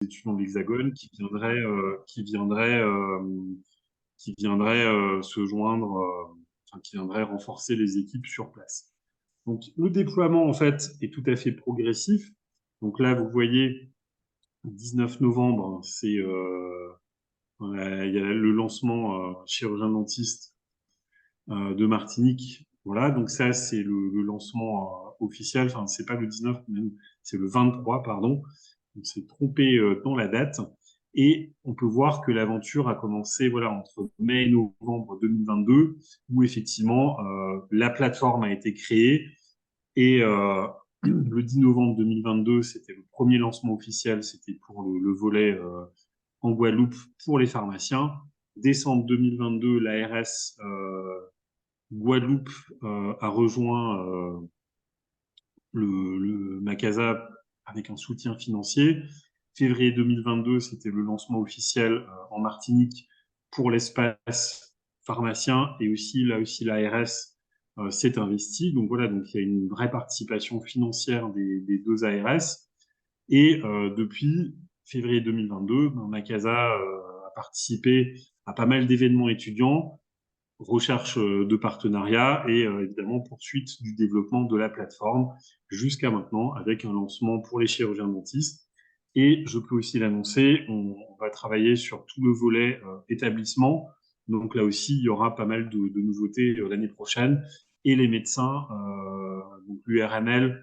étudiants de l'Hexagone qui viendraient se joindre, enfin, qui viendraient renforcer les équipes sur place. Donc, le déploiement, en fait, est tout à fait progressif. Donc là, vous voyez, 19 novembre, il y a le lancement chirurgien-dentiste de Martinique. Voilà, donc ça, c'est le lancement officiel. Enfin, c'est pas le 19, c'est le 23, pardon. On s'est trompé dans la date. Et on peut voir que l'aventure a commencé voilà, entre mai et novembre 2022, où effectivement, la plateforme a été créée. Et le 10 novembre 2022, c'était le premier lancement officiel, c'était pour le volet en Guadeloupe pour les pharmaciens. Décembre 2022, l'ARS Guadeloupe a rejoint le Macasa avec un soutien financier. Février 2022, c'était le lancement officiel en Martinique pour l'espace pharmacien et aussi là aussi l'ARS s'est investie. Donc voilà, donc il y a une vraie participation financière des deux ARS. Et depuis février 2022, Macasa a participé à pas mal d'événements étudiants, recherche de partenariat et évidemment poursuite du développement de la plateforme jusqu'à maintenant avec un lancement pour les chirurgiens dentistes. Et je peux aussi l'annoncer, on va travailler sur tout le volet établissement. Donc là aussi, il y aura pas mal de nouveautés l'année prochaine. Et les médecins, donc l'URML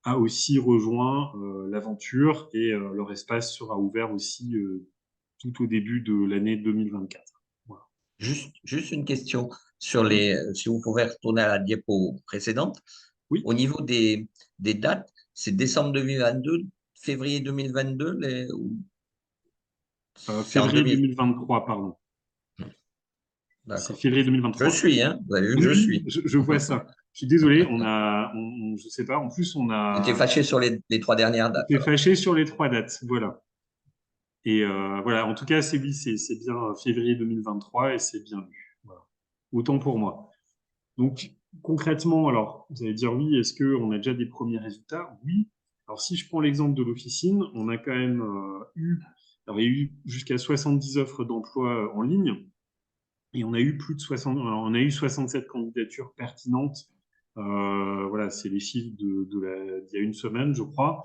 a aussi rejoint l'aventure et leur espace sera ouvert aussi tout au début de l'année 2024. Voilà. Juste une question sur les, si vous pouvez retourner à la diapo précédente. Oui. Au niveau des dates, c'est décembre 2022, février 2022, c'est en Février 2000. 2023, pardon. C'est D'accord. février Je 2023. suis, hein. Vous avez vu que Oui, je oui, suis. je vois ça. Je suis désolé, je sais pas. En plus, J'étais fâché sur les trois dernières on dates, s'est alors. fâché sur les trois dates. Voilà. Et voilà. En tout cas, c'est oui, c'est bien février 2023 et c'est bien vu. Voilà. Autant pour moi. Donc concrètement, alors vous allez dire oui. Est-ce que on a déjà des premiers résultats? Oui. Alors si je prends l'exemple de l'officine, on a quand même alors, il y a eu jusqu'à 70 offres d'emploi en ligne. Et on a eu plus de 60, on a eu 67 candidatures pertinentes. Voilà, c'est les chiffres d'il y a une semaine, je crois.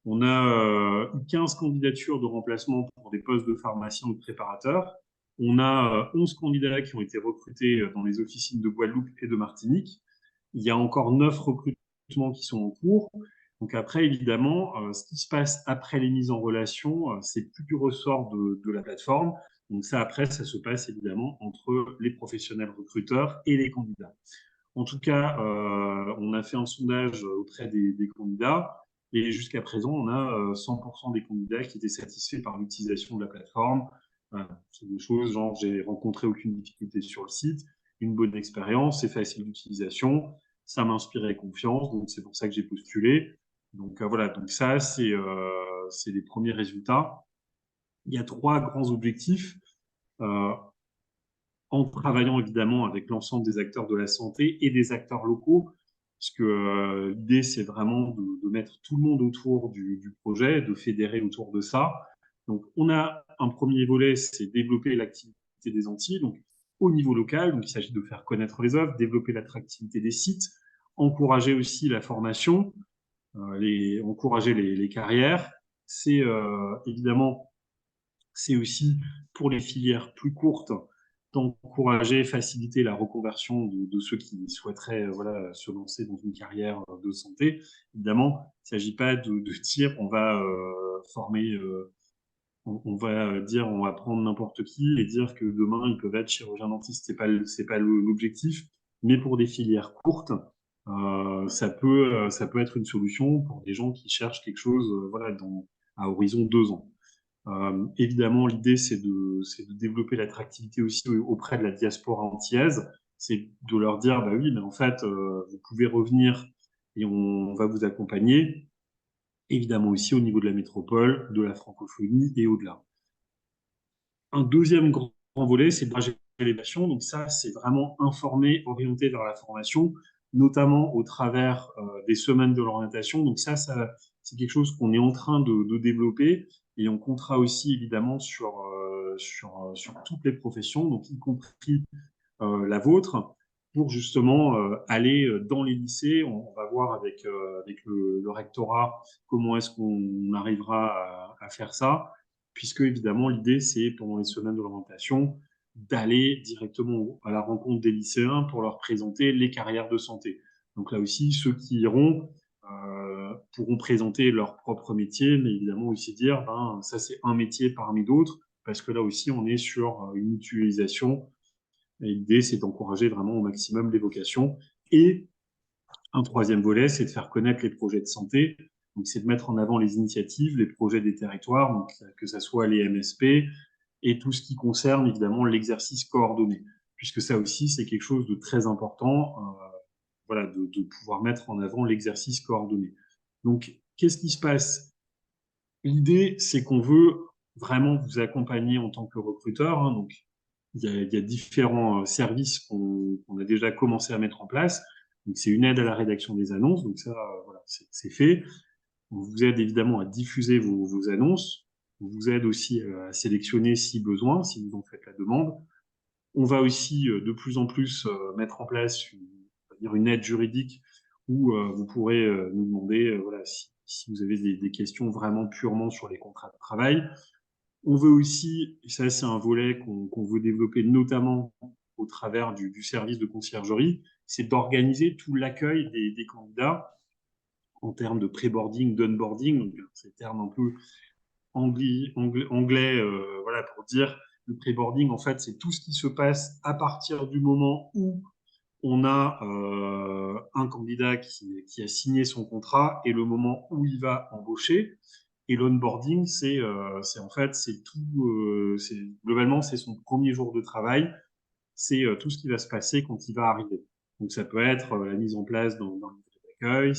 On a eu 15 candidatures de remplacement pour des postes de pharmacien ou de préparateur. On a 11 candidats qui ont été recrutés dans les officines de Guadeloupe et de Martinique. Il y a encore 9 recrutements qui sont en cours. Donc après, évidemment, ce qui se passe après les mises en relation, c'est plus du ressort de la plateforme. Donc ça, après, ça se passe évidemment entre les professionnels recruteurs et les candidats. En tout cas, on a fait un sondage auprès des candidats et jusqu'à présent, on a 100% des candidats qui étaient satisfaits par l'utilisation de la plateforme. C'est des choses genre, j'ai rencontré aucune difficulté sur le site, une bonne expérience, c'est facile d'utilisation, ça m'inspirait confiance, donc c'est pour ça que j'ai postulé. Donc voilà, donc ça, c'est les premiers résultats. Il y a trois grands objectifs. Euh, en travaillant évidemment avec l'ensemble des acteurs de la santé et des acteurs locaux, parce que l'idée, c'est vraiment de mettre tout le monde autour du projet, de fédérer autour de ça. Donc, on a un premier volet, c'est développer l'activité des Antilles, donc au niveau local. Donc, il s'agit de faire connaître les offres, développer l'attractivité des sites, encourager aussi la formation, encourager les carrières. C'est évidemment, c'est aussi pour les filières plus courtes d'encourager, faciliter la reconversion de ceux qui souhaiteraient voilà, se lancer dans une carrière de santé. Évidemment, il ne s'agit pas de dire on va former, on va dire on va prendre n'importe qui et dire que demain ils peuvent être chirurgien dentiste. C'est pas l'objectif, mais pour des filières courtes, ça peut être une solution pour des gens qui cherchent quelque chose voilà, à horizon 2 ans. Évidemment, l'idée, c'est de développer l'attractivité aussi auprès de la diaspora antillaise. C'est de leur dire, bah oui, mais en fait, vous pouvez revenir et on va vous accompagner. Évidemment aussi au niveau de la métropole, de la francophonie et au-delà. Un deuxième grand volet, c'est de l'évaluation. Donc ça, c'est vraiment informer, orienter vers la formation, notamment au travers des semaines de l'orientation. Donc ça c'est quelque chose qu'on est en train de développer. et on comptera aussi évidemment sur toutes les professions, donc y compris la vôtre, pour justement aller dans les lycées. On va voir avec le rectorat comment est-ce qu'on arrivera à faire ça, puisque évidemment l'idée c'est pendant les semaines de l'orientation d'aller directement à la rencontre des lycéens pour leur présenter les carrières de santé. Donc là aussi, ceux qui iront pourront présenter leur propre métier, mais évidemment aussi dire, ben, ça c'est un métier parmi d'autres, parce que là aussi on est sur une mutualisation et l'idée, c'est d'encourager vraiment au maximum les vocations. Et un troisième volet, c'est de faire connaître les projets de santé. Donc, c'est de mettre en avant les initiatives, les projets des territoires, donc que ce soit les MSP et tout ce qui concerne évidemment l'exercice coordonné, puisque ça aussi, c'est quelque chose de très important, voilà, de pouvoir mettre en avant l'exercice coordonné. Donc, qu'est-ce qui se passe? L'idée, c'est qu'on veut vraiment vous accompagner en tant que recruteur, hein. Donc, il y a différents services qu'on a déjà commencé à mettre en place. Donc, c'est une aide à la rédaction des annonces. Donc, ça, voilà, c'est fait. On vous aide évidemment à diffuser vos annonces. On vous aide aussi à sélectionner si besoin, si vous en faites la demande. On va aussi de plus en plus mettre en place on va dire une aide juridique où vous pourrez nous demander voilà, si vous avez des questions vraiment purement sur les contrats de travail. On veut aussi, et ça c'est un volet qu'on veut développer notamment au travers du service de conciergerie, c'est d'organiser tout l'accueil des candidats en termes de pré-boarding, d'onboarding, donc c'est terme un peu anglais voilà, pour dire le pré-boarding, en fait, c'est tout ce qui se passe à partir du moment où on a un candidat qui a signé son contrat et le moment où il va embaucher. Et l'onboarding, c'est en fait, c'est tout, globalement, c'est son premier jour de travail, c'est tout ce qui va se passer quand il va arriver. Donc ça peut être la mise en place dans le d'accueil,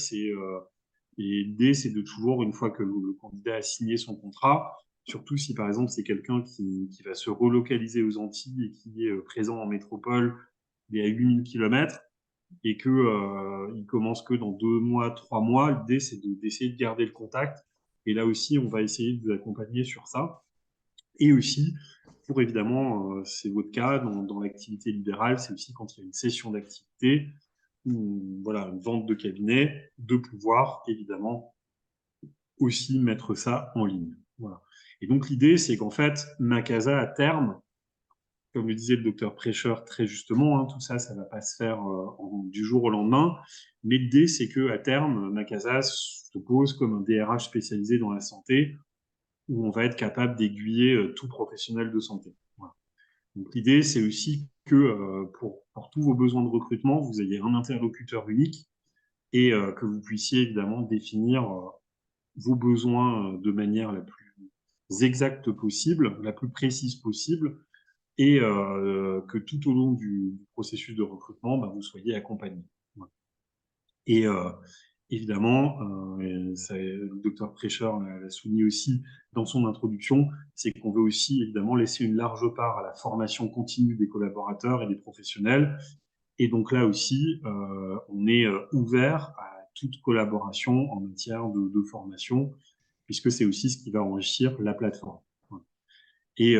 et l'idée, c'est de toujours, une fois que le candidat a signé son contrat, surtout si par exemple c'est quelqu'un qui va se relocaliser aux Antilles et qui est présent en métropole, il est à 8 000 km, et que il commence que dans 2 mois, 3 mois, l'idée c'est d'essayer de garder le contact. Et là aussi, on va essayer de vous accompagner sur ça. Et aussi, pour évidemment, c'est votre cas dans l'activité libérale, c'est aussi quand il y a une session d'activité ou voilà, une vente de cabinet, de pouvoir évidemment aussi mettre ça en ligne. Voilà. Et donc l'idée, c'est qu'en fait, Macasa, à terme, comme le disait le docteur Prêcheur très justement, hein, tout ça, ça ne va pas se faire du jour au lendemain. Mais l'idée, c'est qu'à terme, Macasa se pose comme un DRH spécialisé dans la santé, où on va être capable d'aiguiller tout professionnel de santé. Voilà. Donc l'idée, c'est aussi que pour tous vos besoins de recrutement, vous ayez un interlocuteur unique et que vous puissiez évidemment définir vos besoins de manière la plus exacte possible, la plus précise possible, et que tout au long du processus de recrutement, bah, vous soyez accompagné. Voilà. Et évidemment, le docteur Prêcheur l'a souligné aussi dans son introduction, c'est qu'on veut aussi évidemment laisser une large part à la formation continue des collaborateurs et des professionnels. Et donc là aussi, on est ouvert à toute collaboration en matière de formation, puisque c'est aussi ce qui va enrichir la plateforme. Et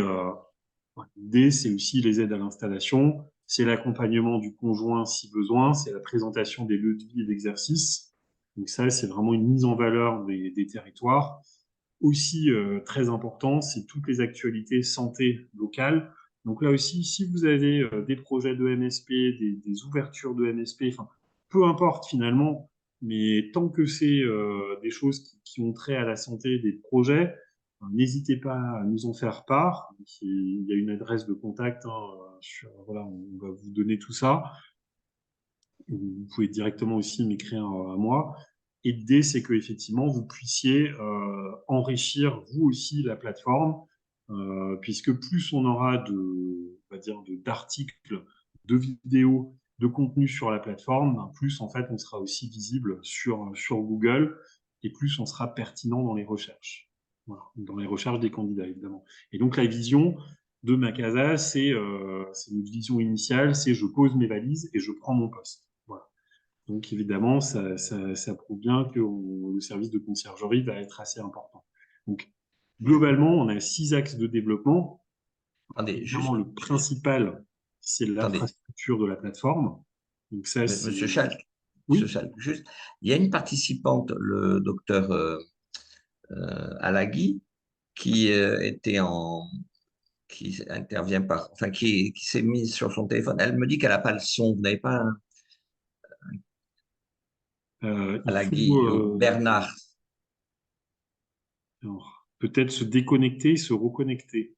l'idée, c'est aussi les aides à l'installation, c'est l'accompagnement du conjoint si besoin, c'est la présentation des leviers d'exercice. Donc ça, c'est vraiment une mise en valeur des territoires. Aussi, très important, c'est toutes les actualités santé locales. Donc là aussi, si vous avez des projets de MSP, des ouvertures de MSP, enfin, peu importe finalement, mais tant que c'est des choses qui ont trait à la santé, des projets, n'hésitez pas à nous en faire part. Il y a une adresse de contact, hein, voilà, on va vous donner tout ça. Vous pouvez directement aussi m'écrire à moi. Et l'idée, c'est que effectivement, vous puissiez enrichir vous aussi la plateforme, puisque plus on aura on va dire, d'articles, de vidéos, de contenu sur la plateforme, ben, plus en fait on sera aussi visible sur Google et plus on sera pertinent dans les recherches. Voilà, dans les recherches des candidats, évidemment. Et donc la vision de Macasa, c'est notre vision initiale, c'est je pose mes valises et je prends mon poste. Voilà. Donc évidemment, ça prouve bien que le service de conciergerie va être assez important. Donc Globalement, on a 6 axes de développement. Attendez, Évidemment, juste, le principal, c'est attendez, l'infrastructure de la plateforme. Donc ça, Monsieur c'est... Schalk, Monsieur Oui, Schalk, juste, il y a une participante, le docteur Alagui, qui était en, qui intervient par, enfin, qui s'est mise sur son téléphone. Elle me dit qu'elle n'a pas le son. Vous n'avez pas un il faut Alagui ou Bernard? alors, peut-être se déconnecter, se reconnecter.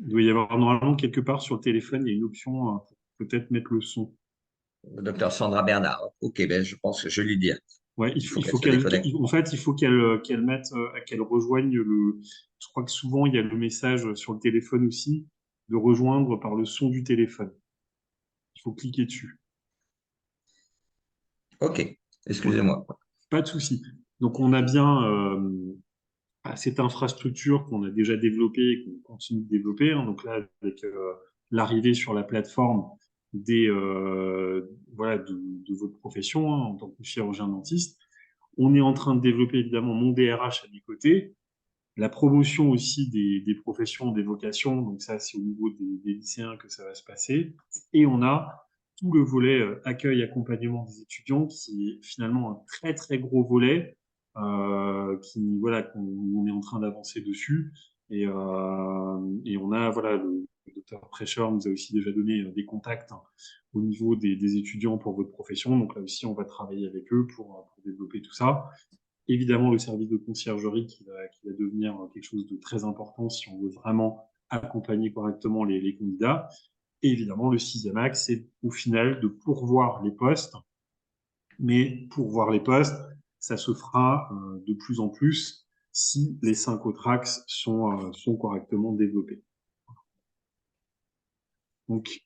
Il doit y avoir normalement quelque part sur le téléphone, il y a une option pour peut-être mettre le son. Le docteur Sandra Bernard. Ok, ben, je pense que je vais lui dire. Ouais, Il faut il qu'elle faut se qu'elle, déconnecte. en fait, il faut qu'elle mette, qu'elle rejoigne le. Je crois que souvent il y a le message sur le téléphone aussi de rejoindre par le son du téléphone. Il faut cliquer dessus. Ok, Voilà, excusez-moi. pas de souci. Donc on a bien cette infrastructure qu'on a déjà développée et qu'on continue de développer, hein. Donc là, avec l'arrivée sur la plateforme des voilà de votre profession, hein, en tant que chirurgien dentiste, on est en train de développer évidemment mon DRH à mes côtés, la promotion aussi des professions, des vocations. Donc ça, c'est au niveau des lycéens que ça va se passer. Et on a tout le volet accueil, accompagnement des étudiants, qui est finalement un très très gros volet, qui voilà qu'on on est en train d'avancer dessus. Et on a voilà le docteur Prêcheur nous a aussi déjà donné des contacts, hein, au niveau des étudiants pour votre profession. Donc là aussi, on va travailler avec eux pour développer tout ça. Évidemment, le service de conciergerie qui va devenir quelque chose de très important si on veut vraiment accompagner correctement les candidats. Et évidemment, le sixième axe, c'est au final de pourvoir les postes. Mais pourvoir les postes, ça se fera de plus en plus si les 5 autres axes sont correctement développés. Donc,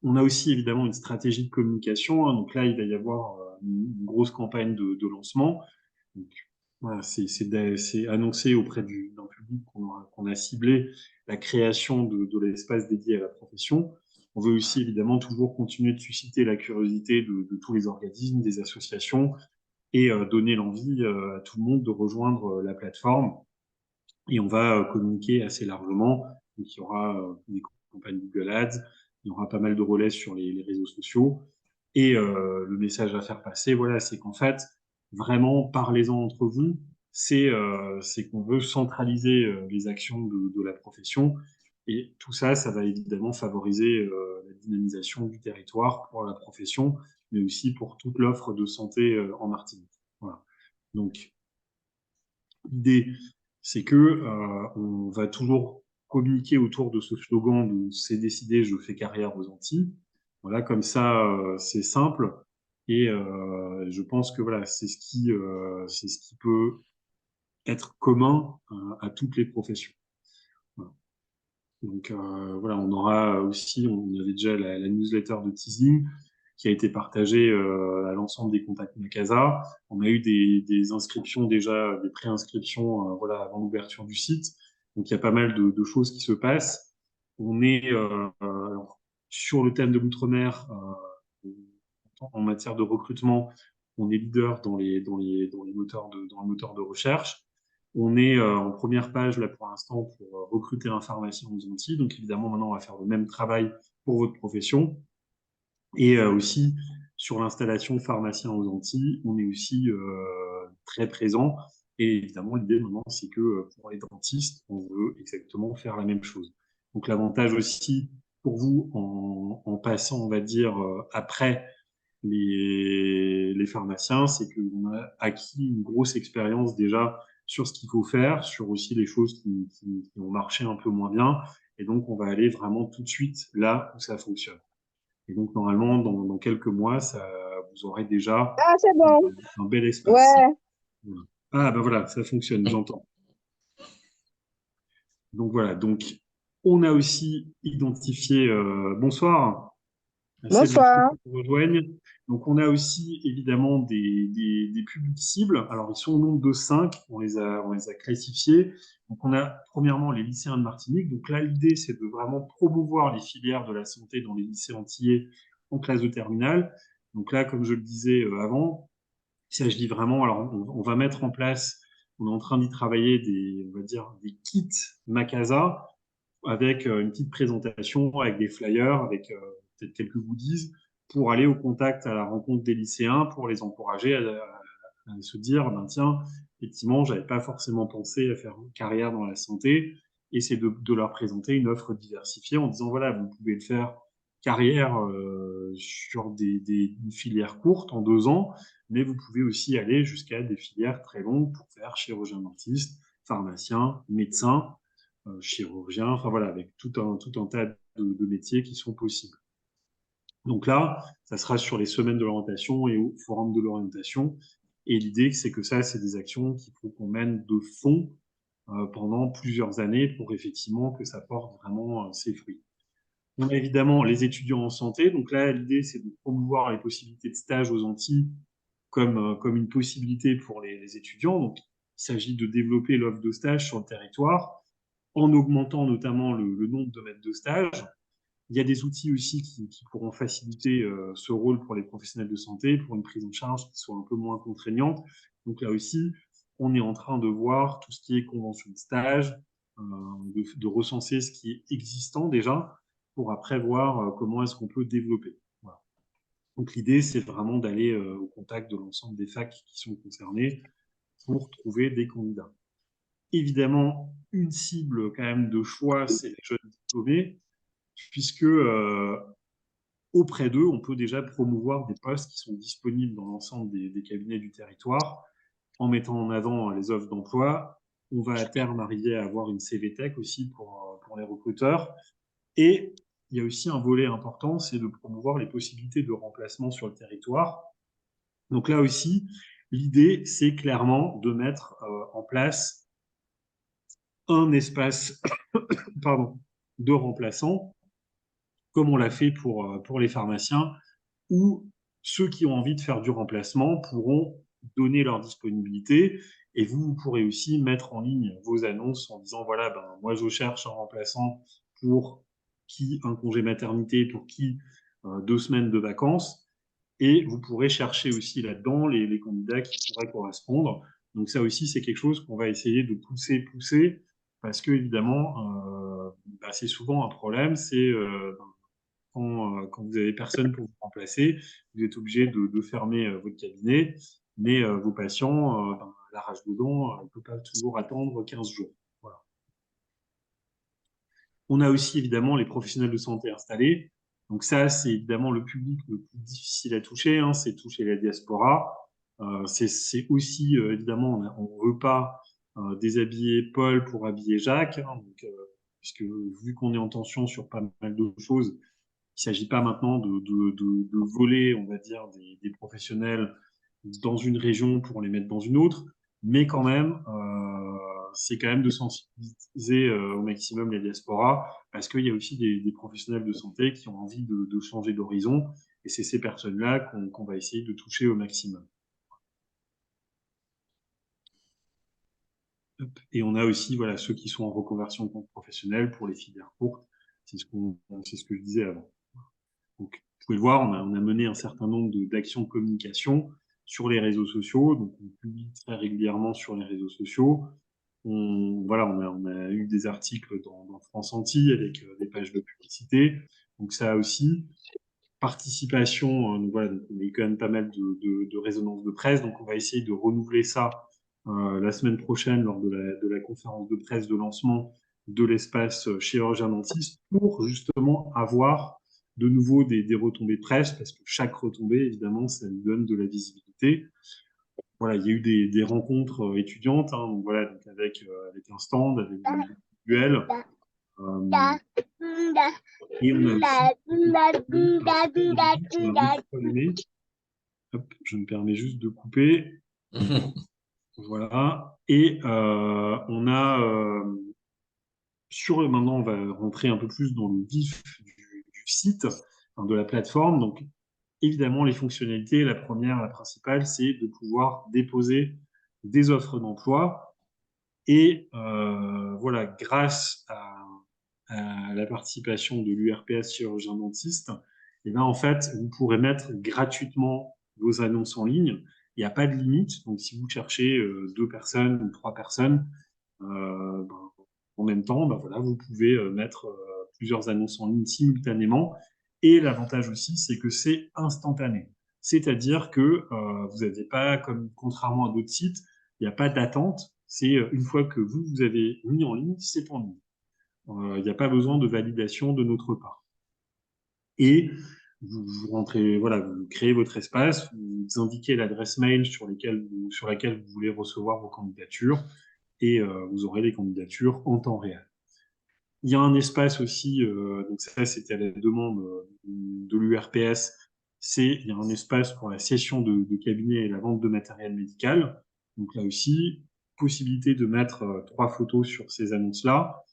on a aussi évidemment une stratégie de communication, hein. Donc là, il va y avoir une grosse campagne de lancement. Donc, voilà, c'est annoncé auprès d'un public qu'on a ciblé la création de l'espace dédié à la profession. On veut aussi évidemment toujours continuer de susciter la curiosité de tous les organismes, des associations et donner l'envie à tout le monde de rejoindre la plateforme. Et on va communiquer assez largement. Donc, il y aura des campagnes Google Ads, il y aura pas mal de relais sur les réseaux sociaux. Et le message à faire passer, voilà, c'est qu'en fait, vraiment, parlez-en entre vous. C'est qu'on veut centraliser les actions de la profession. Et tout ça, ça va évidemment favoriser la dynamisation du territoire pour la profession, mais aussi pour toute l'offre de santé en Martinique. Voilà. Donc, l'idée, c'est que on va toujours communiquer autour de ce slogan de c'est décidé, je fais carrière aux Antilles. Voilà, comme ça, c'est simple. Et je pense que voilà, c'est ce qui peut être commun à toutes les professions. Voilà. Donc voilà, on aura aussi, on avait déjà la newsletter de teasing qui a été partagée à l'ensemble des contacts Macasa. On a eu des inscriptions déjà, des préinscriptions voilà, avant l'ouverture du site. Donc il y a pas mal de choses qui se passent. On est alors, sur le thème de l'outre-mer en matière de recrutement, on est leader dans les moteurs dans le moteur de recherche. On est en première page là pour l'instant pour recruter un pharmacien aux Antilles. Donc évidemment, maintenant, on va faire le même travail pour votre profession. Et aussi sur l'installation pharmacien aux Antilles, on est aussi très présent. Et évidemment, l'idée maintenant, c'est que pour les dentistes, on veut exactement faire la même chose. Donc l'avantage aussi pour vous en passant, on va dire, après les pharmaciens, c'est qu'on a acquis une grosse expérience déjà sur ce qu'il faut faire, sur aussi les choses qui ont marché un peu moins bien. Et donc, on va aller vraiment tout de suite là où ça fonctionne. Et donc, normalement, dans quelques mois, vous aurez déjà Ah, c'est bon. un bel espace. Ouais. Voilà. Ah, ben voilà, ça fonctionne, j'entends. Donc voilà, donc on a aussi identifié, bonsoir, c'est de ceux Bonsoir. qui nous rejoignent. Donc, on a aussi évidemment des publics cibles. Alors, ils sont au nombre de 5. On les a classifiés. Donc, on a premièrement les lycéens de Martinique. Donc là, l'idée, c'est de vraiment promouvoir les filières de la santé dans les lycées antillais en classe de terminale. Donc là, comme je le disais avant, il s'agit vraiment. Alors, on va mettre en place on est en train d'y travailler on va dire, des kits Macasa avec une petite présentation, avec des flyers, avec peut-être quelques goodies pour aller au contact à la rencontre des lycéens, pour les encourager à se dire, ben tiens, effectivement, j'avais pas forcément pensé à faire une carrière dans la santé, et c'est de leur présenter une offre diversifiée en disant, voilà, vous pouvez le faire carrière sur une filière courte en 2 ans, mais vous pouvez aussi aller jusqu'à des filières très longues pour faire chirurgien dentiste, pharmacien, médecin, chirurgien, enfin voilà, avec tout un tas de métiers qui sont possibles. Donc là, ça sera sur les semaines de l'orientation et au forum de l'orientation. Et l'idée, c'est que ça, c'est des actions qu'il faut qu'on mène de fond pendant plusieurs années pour effectivement que ça porte vraiment ses fruits. On a évidemment les étudiants en santé. Donc là, l'idée, c'est de promouvoir les possibilités de stage aux Antilles comme une possibilité pour les étudiants. Donc, il s'agit de développer l'offre de stage sur le territoire en augmentant notamment le nombre de maîtres de stage. Il y a des outils aussi qui pourront faciliter ce rôle pour les professionnels de santé, pour une prise en charge qui soit un peu moins contraignante. Donc là aussi, on est en train de voir tout ce qui est convention de stage, de recenser ce qui est existant déjà, pour après voir comment est-ce qu'on peut développer. Voilà. Donc l'idée, c'est vraiment d'aller au contact de l'ensemble des facs qui sont concernés pour trouver des candidats. Évidemment, une cible quand même de choix, c'est les jeunes diplômés, puisque auprès d'eux, on peut déjà promouvoir des postes qui sont disponibles dans l'ensemble des cabinets du territoire en mettant en avant les offres d'emploi. On va à terme arriver à avoir une CVTech aussi pour les recruteurs. Et il y a aussi un volet important, c'est de promouvoir les possibilités de remplacement sur le territoire. Donc là aussi, l'idée, c'est clairement de mettre en place un espace pardon, de remplaçants, comme on l'a fait pour les pharmaciens, où ceux qui ont envie de faire du remplacement pourront donner leur disponibilité. Et vous pourrez aussi mettre en ligne vos annonces en disant, voilà, ben, moi je cherche un remplaçant pour qui un congé maternité, pour qui 2 semaines de vacances. Et vous pourrez chercher aussi là-dedans les candidats qui pourraient correspondre. Donc ça aussi, c'est quelque chose qu'on va essayer de pousser, parce que évidemment, bah, c'est souvent un problème, c'est quand vous avez personne pour vous remplacer, vous êtes obligé de fermer votre cabinet, mais vos patients, ben, la rage dedans, ne peut pas toujours attendre 15 jours. Voilà. On a aussi évidemment les professionnels de santé installés. Donc ça, c'est évidemment le public le plus difficile à toucher, hein, c'est toucher la diaspora. C'est aussi, évidemment, on ne veut pas déshabiller Paul pour habiller Jacques, hein, donc, puisque vu qu'on est en tension sur pas mal de choses, il ne s'agit pas maintenant de voler, on va dire, des professionnels dans une région pour les mettre dans une autre, mais quand même, c'est quand même de sensibiliser au maximum les diasporas, parce qu'il y a aussi des professionnels de santé qui ont envie de changer d'horizon, et c'est ces personnes-là qu'on va essayer de toucher au maximum. Et on a aussi voilà, ceux qui sont en reconversion professionnelle pour les filières courtes, c'est ce que je disais avant. Donc, vous pouvez le voir, on a mené un certain nombre d'actions de communication sur les réseaux sociaux. Donc, on publie très régulièrement sur les réseaux sociaux. Voilà, on a eu des articles dans France Antilles avec des pages de publicité. Donc, ça aussi, participation. Donc voilà, donc on a eu quand même pas mal de résonance de presse. Donc, on va essayer de renouveler ça la semaine prochaine lors de la conférence de presse de lancement de l'espace chirurgien dentiste pour justement avoir de nouveau des retombées de presse, parce que chaque retombée, évidemment, ça nous donne de la visibilité. Voilà, il y a eu des rencontres étudiantes, hein, donc voilà, donc avec un stand, avec des duels. Et on a aussi, hop, je me permets juste de couper. Voilà. Et on a maintenant, on va rentrer un peu plus dans le vif du site, enfin, de la plateforme. Donc, évidemment, les fonctionnalités, la première, la principale, c'est de pouvoir déposer des offres d'emploi. Et voilà, grâce à la participation de l'URPS chirurgien dentiste, et ben, en fait, vous pourrez mettre gratuitement vos annonces en ligne. Il n'y a pas de limite. Donc, si vous cherchez 2 personnes ou 3 personnes ben, en même temps, ben, voilà, vous pouvez mettre plusieurs annonces en ligne simultanément. Et l'avantage aussi, c'est que c'est instantané. C'est-à-dire que vous n'avez pas, comme contrairement à d'autres sites, il n'y a pas d'attente. C'est une fois que vous avez mis en ligne, c'est en ligne. Il n'y a pas besoin de validation de notre part. Et vous rentrez, voilà, vous créez votre espace, vous indiquez l'adresse mail sur laquelle vous voulez recevoir vos candidatures et vous aurez les candidatures en temps réel. Il y a un espace aussi, donc ça c'était à la demande de l'URPS, il y a un espace pour la cession de cabinet et la vente de matériel médical. Donc là aussi, possibilité de mettre 3 photos sur ces annonces-là.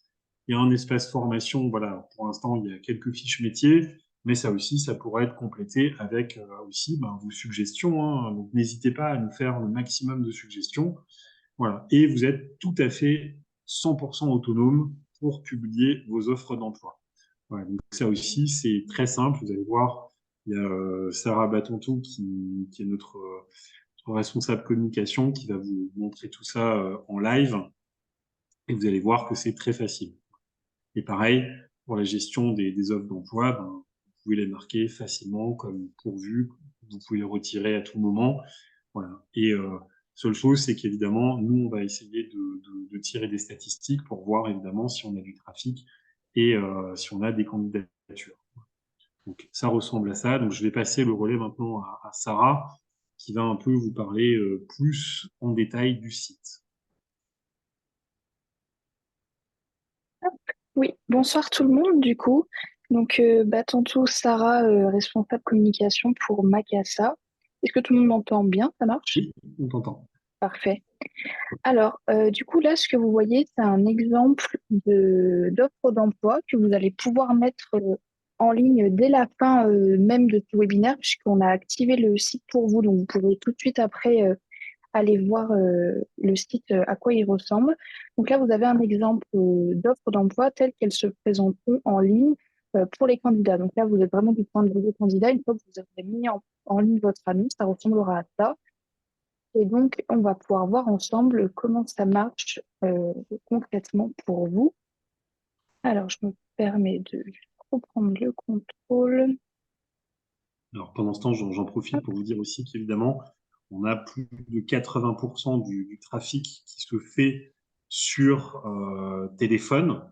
Il y a un espace formation, voilà, pour l'instant, il y a quelques fiches métiers, mais ça aussi, ça pourrait être complété avec aussi ben, vos suggestions. Hein. Donc n'hésitez pas à nous faire le maximum de suggestions. Voilà. Et vous êtes tout à fait 100% autonome pour publier vos offres d'emploi. Voilà. Donc ça aussi, c'est très simple. Vous allez voir, il y a Sarah Batontou qui est notre responsable communication qui va vous montrer tout ça en live. Et vous allez voir que c'est très facile. Et pareil, pour la gestion des offres d'emploi, ben, vous pouvez les marquer facilement comme pourvu. Vous pouvez les retirer à tout moment. Voilà. Et seule chose, c'est qu'évidemment, nous, on va essayer de tirer des statistiques pour voir évidemment si on a du trafic et si on a des candidatures. Donc ça ressemble à ça. Donc je vais passer le relais maintenant à Sarah, qui va un peu vous parler plus en détail du site. Oui, bonsoir tout le monde du coup. Donc, tantôt Sarah, responsable communication pour Macassa. Est-ce que tout le monde m'entend bien? Ça marche? Oui, on t'entend. Parfait. Alors, du coup, là, ce que vous voyez, c'est un exemple d'offre d'emploi que vous allez pouvoir mettre en ligne dès la fin même de ce webinaire, puisqu'on a activé le site pour vous. Donc, vous pouvez tout de suite après aller voir le site, à quoi il ressemble. Donc là, vous avez un exemple d'offres d'emploi telles qu'elles se présenteront en ligne pour les candidats. Donc là, vous êtes vraiment du point de vue des candidats. Une fois que vous avez mis en ligne votre annonce, ça ressemblera à ça. Et donc, on va pouvoir voir ensemble comment ça marche concrètement pour vous. Alors, je me permets de reprendre le contrôle. Alors, pendant ce temps, j'en profite Hop. pour vous dire aussi qu'évidemment, on a plus de 80% du trafic qui se fait sur téléphone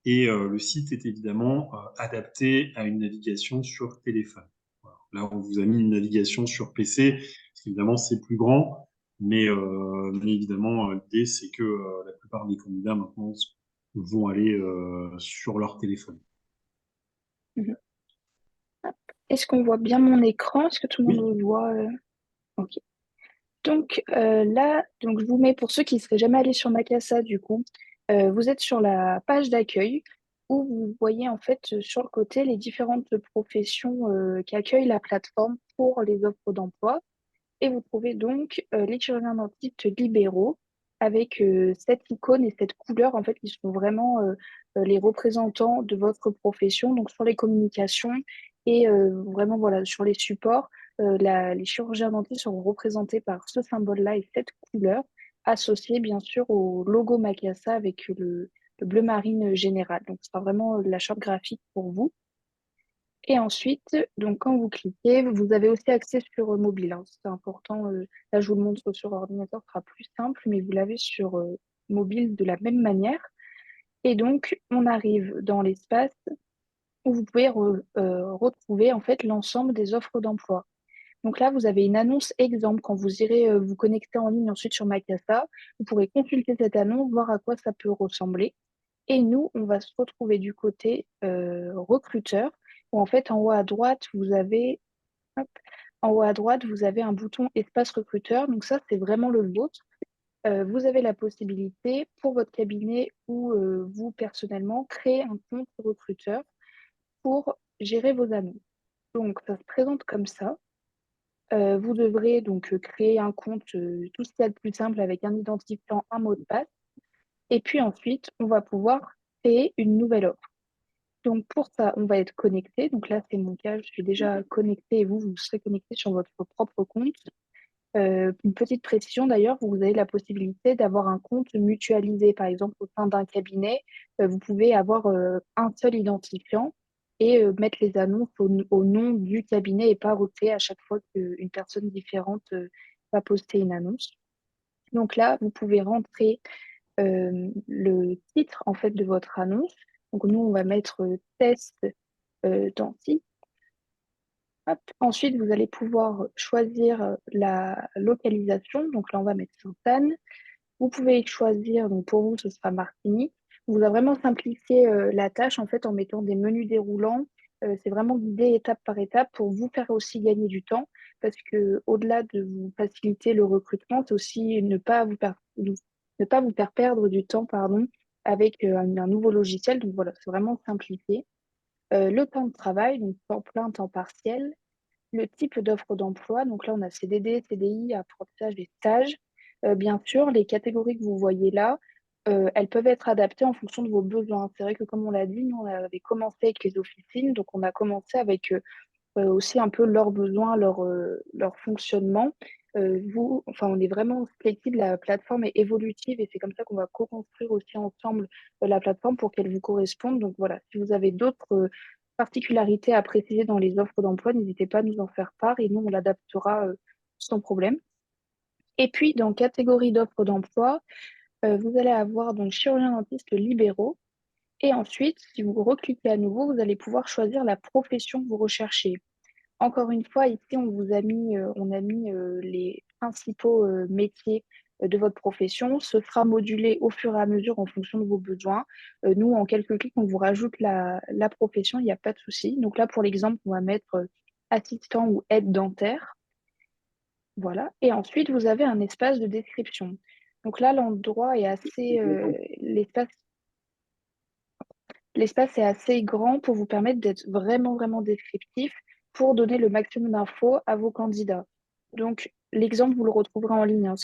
et le site est évidemment adapté à une navigation sur téléphone. Voilà. Là, on vous a mis une navigation sur PC, parce qu'évidemment, c'est plus grand, mais évidemment, l'idée, c'est que la plupart des candidats maintenant vont aller sur leur téléphone. Mhm. Hop. Est-ce qu'on voit bien mon écran? Est-ce que tout le Oui, monde le voit? Ok. Donc là, donc je vous mets pour ceux qui ne seraient jamais allés sur Macassa, du coup, vous êtes sur la page d'accueil où vous voyez en fait sur le côté les différentes professions qui accueillent la plateforme pour les offres d'emploi. Et vous trouvez donc les chirurgiens dentistes libéraux avec cette icône et cette couleur en fait qui sont vraiment les représentants de votre profession. Donc sur les communications et vraiment voilà sur les supports, les chirurgiens dentistes seront représentés par ce symbole-là et cette couleur associée bien sûr au logo Macassa avec le bleu marine général. Donc ce sera vraiment la charte graphique pour vous. Et ensuite, donc quand vous cliquez, vous avez aussi accès sur mobile, hein. C'est important. Là, je vous le montre sur ordinateur, ce sera plus simple, mais vous l'avez sur mobile de la même manière. Et donc, on arrive dans l'espace où vous pouvez retrouver en fait l'ensemble des offres d'emploi. Donc là, vous avez une annonce exemple. Quand vous irez vous connecter en ligne ensuite sur Macasa, vous pourrez consulter cette annonce, voir à quoi ça peut ressembler. Et nous, on va se retrouver du côté recruteur, où en fait, en haut à droite, hop, en haut à droite, vous avez un bouton espace recruteur. Donc ça, c'est vraiment le vôtre. Vous avez la possibilité pour votre cabinet ou vous personnellement créer un compte recruteur pour gérer vos annonces. Donc ça se présente comme ça. Vous devrez donc créer un compte, tout ce qu'il y a de plus simple avec un identifiant, un mot de passe. Et puis ensuite, on va pouvoir créer une nouvelle offre. Donc pour ça, on va être connecté. Donc là, c'est mon cas, je suis déjà connectée et vous serez connecté sur votre propre compte. Une petite précision d'ailleurs, vous avez la possibilité d'avoir un compte mutualisé. Par exemple, au sein d'un cabinet, vous pouvez avoir un seul identifiant et mettre les annonces au nom du cabinet et pas voter à chaque fois qu'une personne différente va poster une annonce. Donc là, vous pouvez rentrer le titre en fait de votre annonce. Donc nous, on va mettre test dentiste. Hop. Ensuite, vous allez pouvoir choisir la localisation. Donc là, on va mettre Sainte-Anne. Vous pouvez choisir, donc pour vous, ce sera Martigny. On vous a vraiment simplifié la tâche en fait en mettant des menus déroulants. C'est vraiment guidé étape par étape pour vous faire aussi gagner du temps parce que au-delà de vous faciliter le recrutement, c'est aussi ne pas vous faire perdre du temps, pardon, avec un nouveau logiciel. Donc voilà, c'est vraiment simplifié. Le temps de travail, donc temps plein, temps partiel, le type d'offre d'emploi. Donc là, on a CDD, CDI, apprentissage et stage. Bien sûr, les catégories que vous voyez là, elles peuvent être adaptées en fonction de vos besoins. C'est vrai que comme on l'a dit, nous, on avait commencé avec les officines, donc on a commencé avec aussi un peu leurs besoins, leur fonctionnement. Enfin, on est vraiment flexible, la plateforme est évolutive et c'est comme ça qu'on va co-construire aussi ensemble la plateforme pour qu'elle vous corresponde. Donc voilà, si vous avez d'autres particularités à préciser dans les offres d'emploi, n'hésitez pas à nous en faire part et nous, on l'adaptera sans problème. Et puis, dans catégorie d'offres d'emploi, vous allez avoir donc chirurgien dentiste libéraux. Et ensuite, si vous recliquez à nouveau, vous allez pouvoir choisir la profession que vous recherchez. Encore une fois, ici, on a mis les principaux métiers de votre profession. Ce sera modulé au fur et à mesure en fonction de vos besoins. Nous, en quelques clics, on vous rajoute la profession, il n'y a pas de souci. Donc là, pour l'exemple, on va mettre assistant ou aide dentaire. Voilà. Et ensuite, vous avez un espace de description. Donc là, l'endroit est assez, l'espace est assez grand pour vous permettre d'être vraiment, vraiment descriptif pour donner le maximum d'infos à vos candidats. Donc, l'exemple, vous le retrouverez en ligne hein,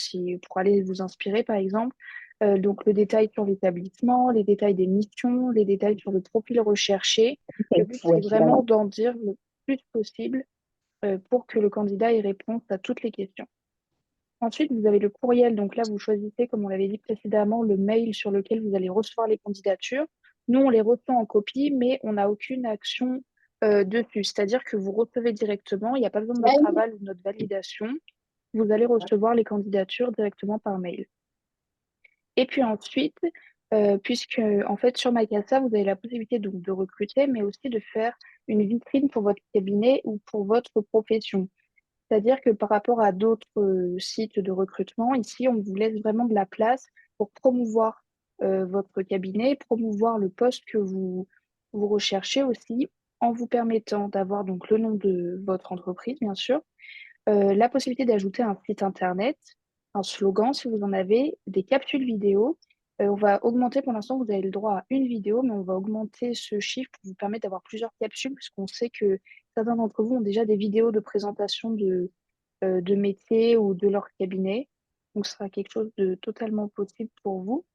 pour aller vous inspirer, par exemple. Donc, le détail sur l'établissement, les détails des missions, les détails sur le profil recherché. Le but, c'est vraiment d'en dire le plus possible pour que le candidat ait réponse à toutes les questions. Ensuite, vous avez le courriel. Donc là, vous choisissez, comme on l'avait dit précédemment, le mail sur lequel vous allez recevoir les candidatures. Nous, on les reçoit en copie, mais on n'a aucune action dessus. C'est-à-dire que vous recevez directement, il n'y a pas besoin de notre aval ou de notre validation. Vous allez recevoir les candidatures directement par mail. Et puis ensuite, puisque en fait sur Mycasa, vous avez la possibilité donc, de recruter, mais aussi de faire une vitrine pour votre cabinet ou pour votre profession. C'est-à-dire que par rapport à d'autres sites de recrutement, ici, on vous laisse vraiment de la place pour promouvoir votre cabinet, promouvoir le poste que vous recherchez aussi, en vous permettant d'avoir donc le nom de votre entreprise, bien sûr, la possibilité d'ajouter un site internet, un slogan si vous en avez, des capsules vidéo. On va augmenter, pour l'instant, vous avez le droit à une vidéo, mais on va augmenter ce chiffre pour vous permettre d'avoir plusieurs capsules, puisqu'on sait que certains d'entre vous ont déjà des vidéos de présentation de métier ou de leur cabinet. Donc, ce sera quelque chose de totalement possible pour vous.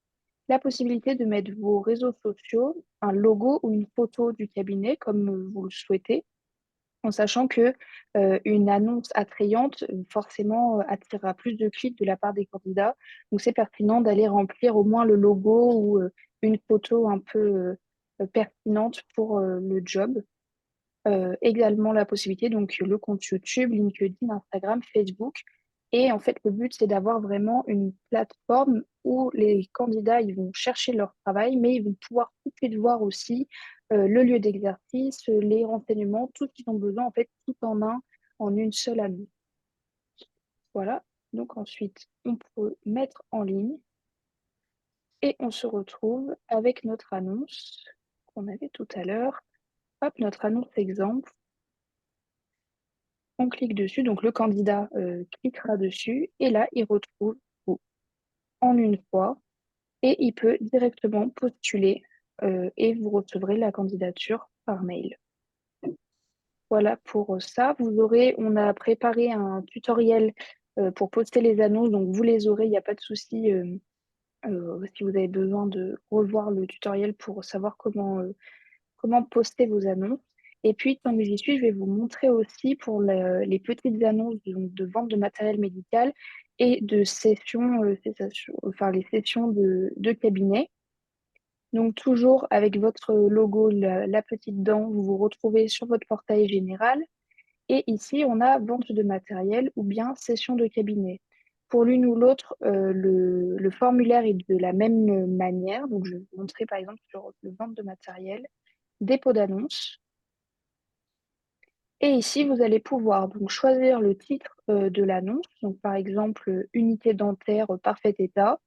La possibilité de mettre vos réseaux sociaux, un logo ou une photo du cabinet, comme vous le souhaitez en sachant que une annonce attrayante forcément attirera plus de clics de la part des candidats. Donc c'est pertinent d'aller remplir au moins le logo ou une photo un peu pertinente pour le job. Également la possibilité, donc le compte YouTube, LinkedIn, Instagram, Facebook. Et en fait, le but, c'est d'avoir vraiment une plateforme où les candidats, ils vont chercher leur travail, mais ils vont pouvoir tout de suite voir aussi le lieu d'exercice, les renseignements, tout ce qu'ils ont besoin, en fait, tout en un, en une seule annonce. Voilà. Donc ensuite, on peut mettre en ligne et on se retrouve avec notre annonce qu'on avait tout à l'heure. Hop, notre annonce exemple. On clique dessus, donc le candidat cliquera dessus et là, il retrouve tout en une fois et il peut directement postuler et vous recevrez la candidature par mail. Voilà pour ça. On a préparé un tutoriel pour poster les annonces, donc vous les aurez, il n'y a pas de souci si vous avez besoin de revoir le tutoriel pour savoir comment poster vos annonces. Et puis, tant que j'y suis, je vais vous montrer aussi pour les petites annonces de vente de matériel médical et de enfin les sessions de cabinet. Donc, toujours avec votre logo, la petite dent, vous vous retrouvez sur votre portail général. Et ici, on a vente de matériel ou bien session de cabinet. Pour l'une ou l'autre, le formulaire est de la même manière. Donc, je vais vous montrer par exemple sur le vente de matériel, dépôt d'annonce. Et ici, vous allez pouvoir donc choisir le titre de l'annonce. Donc, par exemple, unité dentaire parfait état.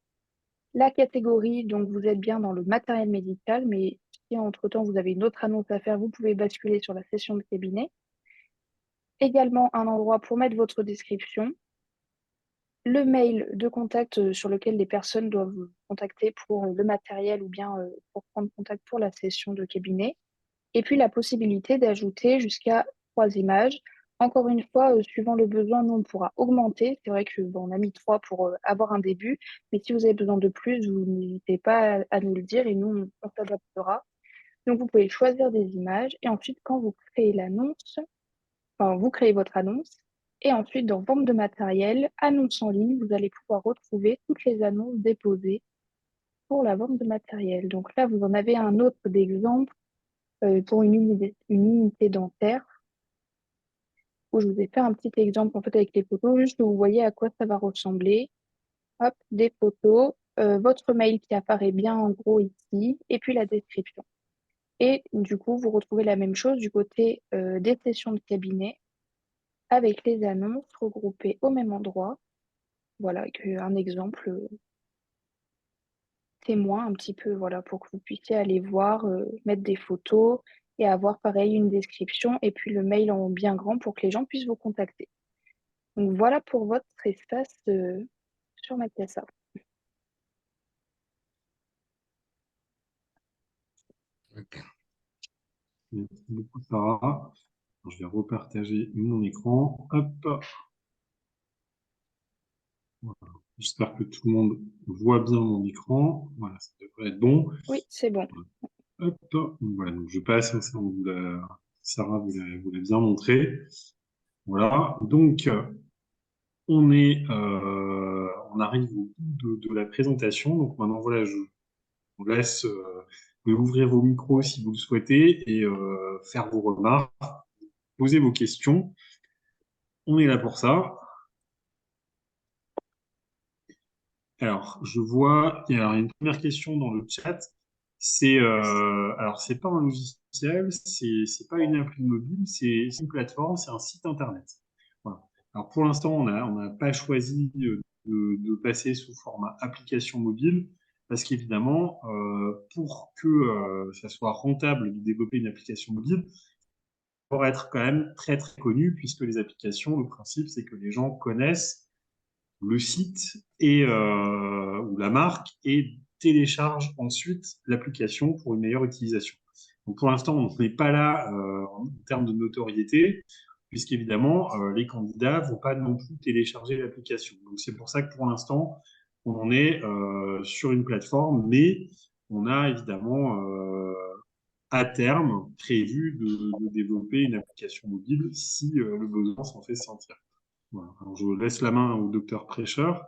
La catégorie, donc vous êtes bien dans le matériel médical, mais si entre-temps vous avez une autre annonce à faire, vous pouvez basculer sur la session de cabinet. Également un endroit pour mettre votre description, le mail de contact sur lequel les personnes doivent vous contacter pour le matériel ou bien pour prendre contact pour la session de cabinet. Et puis la possibilité d'ajouter jusqu'à 3 images. Encore une fois, suivant le besoin, nous, on pourra augmenter. C'est vrai que bon, on a mis 3 pour avoir un début, mais si vous avez besoin de plus, vous n'hésitez pas à nous le dire et nous, on s'adaptera. Donc, vous pouvez choisir des images et ensuite, quand vous créez l'annonce, enfin, vous créez votre annonce et ensuite, dans Vente de matériel, annonce en ligne, vous allez pouvoir retrouver toutes les annonces déposées pour la vente de matériel. Donc là, vous en avez un autre d'exemple pour une unité dentaire où je vous ai fait un petit exemple en fait avec les photos, juste que vous voyez à quoi ça va ressembler. Hop, des photos, votre mail qui apparaît bien en gros ici, et puis la description. Et du coup, vous retrouvez la même chose du côté des sessions de cabinet avec les annonces regroupées au même endroit. Voilà, avec un exemple témoin un petit peu, voilà, pour que vous puissiez aller voir, mettre des photos et avoir pareil une description et puis le mail en bien grand pour que les gens puissent vous contacter. Donc voilà pour votre espace sur Macassa. Ok. Merci beaucoup, Sarah. Alors, je vais repartager mon écran. Hop. Voilà. J'espère que tout le monde voit bien mon écran. Voilà, ça devrait être bon. Oui, c'est bon. Hop. Voilà, donc je passe, hein, Sarah vous l'a bien montré. Voilà, donc on arrive au bout de la présentation. Donc maintenant, voilà, je vous laisse ouvrir vos micros si vous le souhaitez et faire vos remarques, poser vos questions. On est là pour ça. Alors, je vois, il y a une première question dans le chat. Alors, c'est pas un logiciel, c'est pas une appli mobile, c'est une plateforme, c'est un site internet. Voilà. Alors, pour l'instant, on n'a pas choisi de passer sous format application mobile parce qu'évidemment, pour que ça soit rentable de développer une application mobile, pour être quand même très très connu, puisque les applications, le principe, c'est que les gens connaissent le site ou la marque et téléchargent ensuite l'application pour une meilleure utilisation. Donc pour l'instant, on n'est pas là en termes de notoriété, puisqu'évidemment, les candidats ne vont pas non plus télécharger l'application. Donc c'est pour ça que pour l'instant, on en est sur une plateforme, mais on a évidemment à terme prévu de développer une application mobile si le besoin s'en fait sentir. Voilà. Alors, je laisse la main au docteur prêcheur.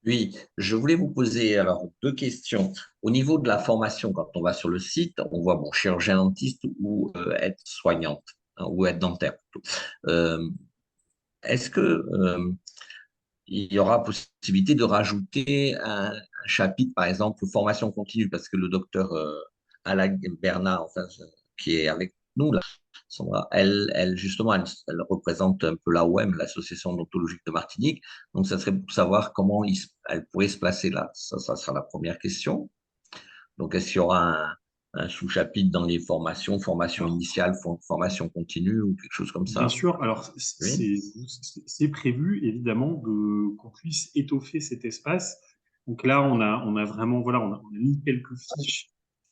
Oui, je voulais vous poser alors deux questions. Au niveau de la formation, quand on va sur le site, on voit bon, chirurgien dentiste ou aide-soignante, hein, ou aide dentaire plutôt. Est-ce que il y aura possibilité de rajouter un chapitre, par exemple, formation continue, parce que le docteur Alain Bernard, enfin, qui est avec nous, là, Sandra, justement, elle représente un peu l'AOM, l'Association odontologique de Martinique. Donc, ça serait pour savoir comment elle pourrait se placer là. Ça sera la première question. Donc, est-ce qu'il y aura un sous-chapitre dans les formations, formation Alors, initiale, formation continue ou quelque chose comme bien ça? sûr, alors Oui. c'est prévu évidemment qu'on puisse étoffer cet espace. Donc là, on a vraiment voilà, on a mis quelques fiches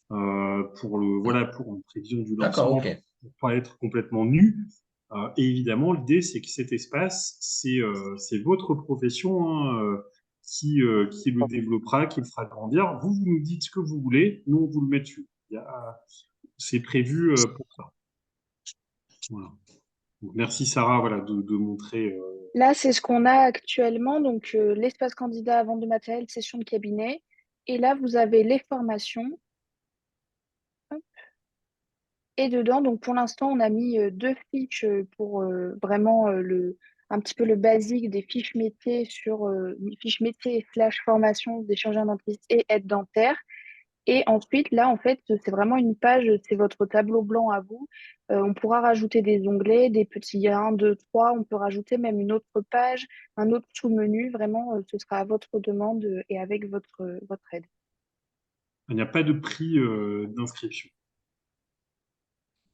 pour en prévision du D'accord, lancement ok. pour pas être complètement nu. Et évidemment, l'idée c'est que cet espace, c'est votre profession hein, qui le développera, qui le fera grandir. Vous nous dites ce que vous voulez, nous on vous le met dessus. C'est prévu pour ça. Voilà. Donc, merci Sarah, voilà, de montrer. Là, c'est ce qu'on a actuellement. Donc, l'espace candidat, vente de matériel, session de cabinet. Et là, vous avez les formations. Hop. Et dedans, donc pour l'instant, on a mis deux fiches pour vraiment un petit peu le basique des fiches métiers sur fiches métiers slash formation des chirurgiens dentistes et aides dentaires. Et ensuite, là, en fait, c'est vraiment une page, c'est votre tableau blanc à vous. On pourra rajouter des onglets, des petits 1, 2, 3. On peut rajouter même une autre page, un autre sous-menu. Vraiment, ce sera à votre demande et avec votre aide. Il n'y a pas de prix d'inscription.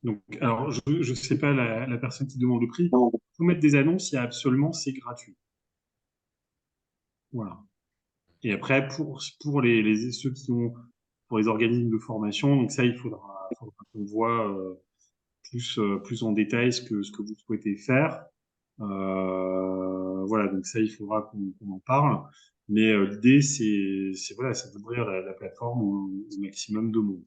Donc, alors, je ne sais pas la personne qui demande le prix. Pour mettre des annonces, il y a absolument, c'est gratuit. Voilà. Et après, pour ceux qui ont, pour les organismes de formation, donc ça, faudra qu'on voit plus en détail ce que vous souhaitez faire. Voilà, donc ça, il faudra qu'on en parle. Mais l'idée, voilà, c'est d'ouvrir la plateforme au maximum de monde.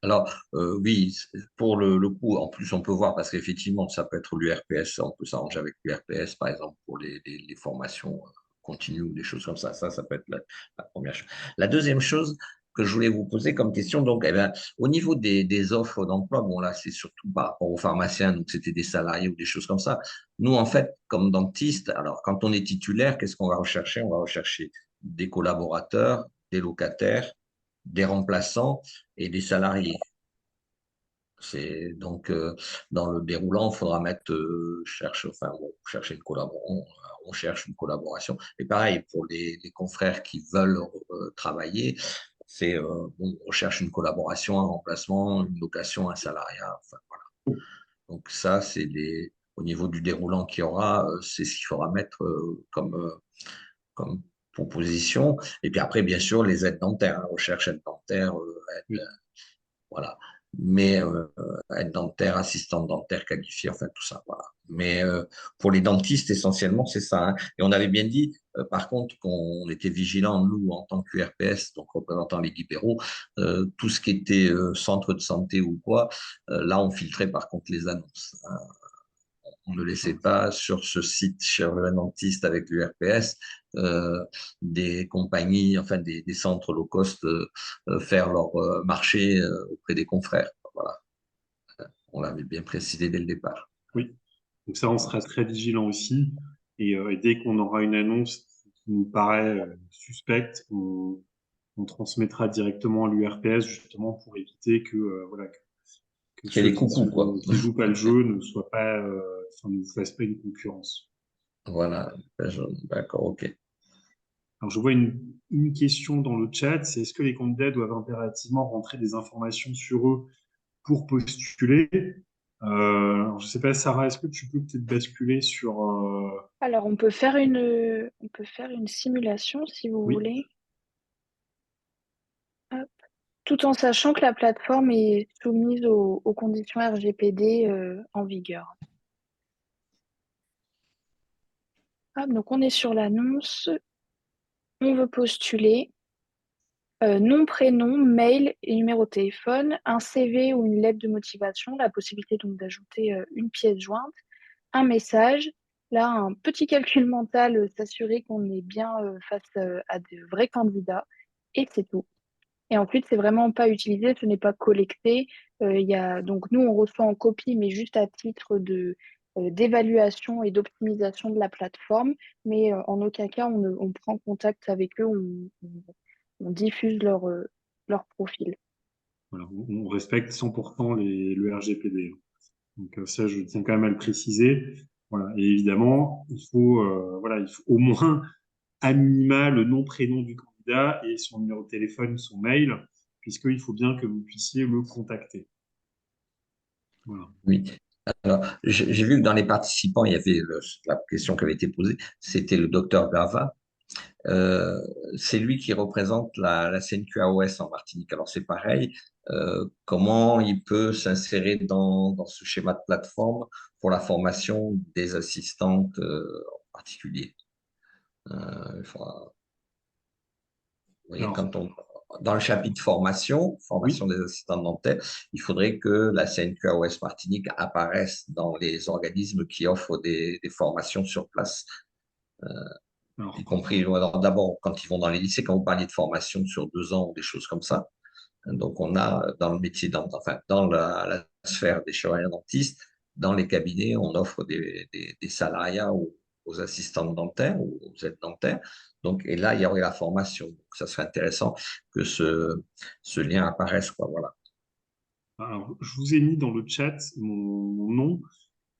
Alors, oui, pour le coup, en plus, on peut voir, parce qu'effectivement, ça peut être l'URPS, on peut s'arranger avec l'URPS, par exemple, pour les formations continues ou des choses comme ça. Ça peut être la première chose. La deuxième chose que je voulais vous poser comme question, donc, eh bien, au niveau des offres d'emploi, bon, là, c'est surtout par rapport aux pharmaciens, donc c'était des salariés ou des choses comme ça. Nous, en fait, comme dentistes, alors, quand on est titulaire, qu'est-ce qu'on va rechercher? On va rechercher des collaborateurs, des locataires, des remplaçants et des salariés. C'est donc dans le déroulant, il faudra mettre chercher une collaboration, on cherche une collaboration. Et pareil pour les confrères qui veulent travailler, c'est on cherche une collaboration, un remplacement, une location, un salariat. Enfin, voilà. Donc ça, au niveau du déroulant qu'il y aura, c'est ce qu'il faudra mettre comme proposition. Et puis après, bien sûr, les aides dentaires, hein, recherche aide dentaire, aide, Oui. voilà. Mais aide dentaire, assistante dentaire qualifiée, enfin tout ça, voilà. Mais pour les dentistes, essentiellement, c'est ça, hein. Et on avait bien dit, par contre, qu'on était vigilant, nous, en tant qu'URPS, donc représentant les libéraux, tout ce qui était centre de santé ou quoi, là, on filtrait par contre les annonces, hein. On ne laissait pas sur ce site chirurgien dentiste avec l'URPS des compagnies, enfin des centres low cost faire leur marché auprès des confrères. Voilà, on l'avait bien précisé dès le départ. Oui. Donc ça, on sera très vigilant aussi. Et dès qu'on aura une annonce qui nous paraît suspecte, on transmettra directement à l'URPS justement pour éviter voilà, que C'est ceux les coucous, quoi. qui jouent pas le jeu ne soient pas, ne nous fassent pas une concurrence. Voilà, d'accord, ok. Alors, je vois une question dans le chat, c'est est-ce que les candidats doivent impérativement rentrer des informations sur eux pour postuler? Alors, je ne sais pas, Sarah, est-ce que tu peux peut-être basculer sur... Alors, on peut faire une simulation si vous Oui, voulez. Hop. Tout en sachant que la plateforme est soumise aux conditions RGPD en vigueur. Hop, donc, on est sur l'annonce. On veut postuler. Nom, prénom, mail et numéro de téléphone, un CV ou une lettre de motivation, la possibilité donc d'ajouter une pièce jointe, un message, là un petit calcul mental, s'assurer qu'on est bien face à de vrais candidats, et c'est tout. Et ensuite, c'est vraiment pas utilisé, ce n'est pas collecté. Donc nous, on reçoit en copie, mais juste à titre d'évaluation et d'optimisation de la plateforme, mais en aucun cas on prend contact avec eux, on diffuse leur profil. voilà, on respecte 100% le RGPD. Donc ça, je tiens quand même à le préciser. Voilà. Et évidemment, voilà, il faut au moins à minima le nom, prénom du candidat et son numéro de téléphone, son mail, puisqu'il faut bien que vous puissiez le contacter. Voilà. Oui. Alors, j'ai vu que dans les participants, il y avait la question qui avait été posée, c'était le docteur Bava. Euh, c'est lui qui représente la CNQAOS en Martinique. Alors c'est pareil, comment il peut s'insérer dans ce schéma de plateforme pour la formation des assistantes en particulier. Il faudra, vous voyez, Alors, quand on... dans le chapitre formation Oui. des assistants dentaires, il faudrait que la CNQAOS Martinique apparaisse dans les organismes qui offrent des formations sur place, y Alors, compris d'abord quand ils vont dans les lycées, quand vous parliez de formation sur 2 ans ou des choses comme ça. Donc, on a dans le métier enfin, dans la sphère des chirurgiens dentistes, dans les cabinets, on offre des salariats aux assistants dentaires ou aux aides dentaires. Donc, et là, il y aurait la formation. Donc, ça serait intéressant que ce lien apparaisse, quoi. Voilà. alors, je vous ai mis dans le chat mon nom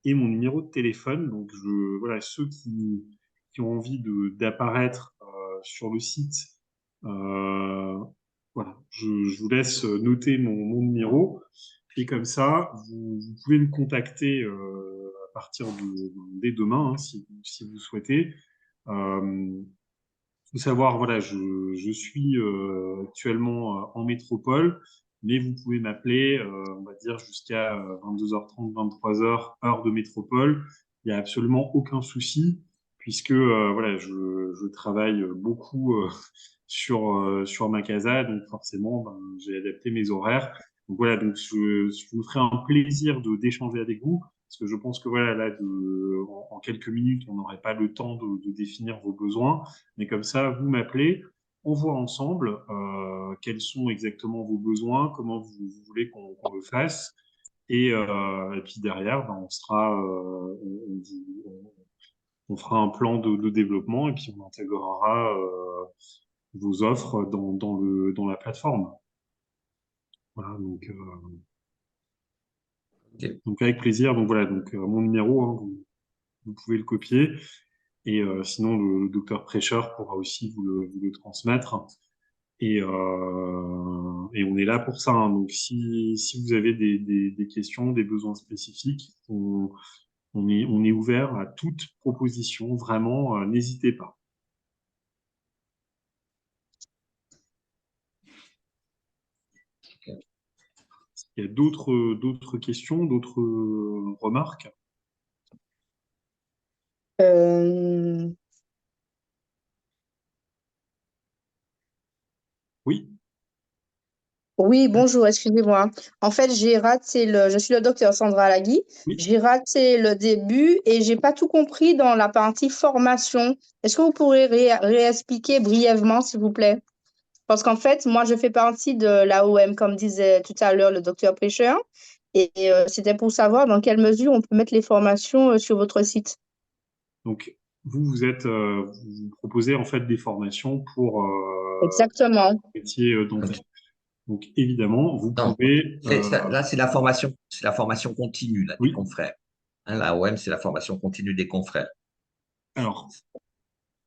et mon numéro de téléphone. Donc, voilà, ceux qui ont envie d'apparaître sur le site, euh, voilà, je vous laisse noter mon numéro. Et comme ça, vous pouvez me contacter à partir dès demain, hein, si vous souhaitez. Euh, faut savoir, voilà, je suis actuellement en métropole, mais vous pouvez m'appeler, on va dire, jusqu'à 22h30, 23h, heure de métropole. Il n'y a absolument aucun souci, puisque voilà, je travaille beaucoup sur ma casa, donc forcément, ben, j'ai adapté mes horaires. Donc voilà, donc je me ferai un plaisir d'échanger avec vous, parce que je pense que voilà, là, en quelques minutes, on n'aurait pas le temps de définir vos besoins. Mais comme ça, vous m'appelez, on voit ensemble quels sont exactement vos besoins, comment vous voulez qu'on le fasse. Et puis derrière, ben, on fera un plan de développement et puis on intégrera vos offres dans la plateforme. Voilà, Ok. donc avec plaisir. Donc voilà, donc mon numéro, hein, vous pouvez le copier. Et sinon, le docteur prêcheur pourra aussi vous le transmettre. Et on est là pour ça, hein. Donc, si vous avez des questions, des besoins spécifiques, on est ouvert à toute proposition. Vraiment, n'hésitez pas. Il y a d'autres questions, d'autres remarques? Euh, Oui, Oui, bonjour, excusez-moi. En fait, je suis le docteur Sandra Lagui. oui. J'ai raté le début et j'ai pas tout compris dans la partie formation. Est-ce que vous pourrez réexpliquer brièvement, s'il vous plaît? Parce qu'en fait, moi, je fais partie de l'AOM, comme disait tout à l'heure le docteur Pêcheur. Et c'était pour savoir dans quelle mesure on peut mettre les formations sur votre site. Donc, vous proposez en fait des formations pour Exactement. le métier dentaire. Ok. Donc, évidemment, vous Non, pouvez. là, c'est la formation continue là, des Oui. confrères. Hein, la OM, c'est la formation continue des confrères. Alors,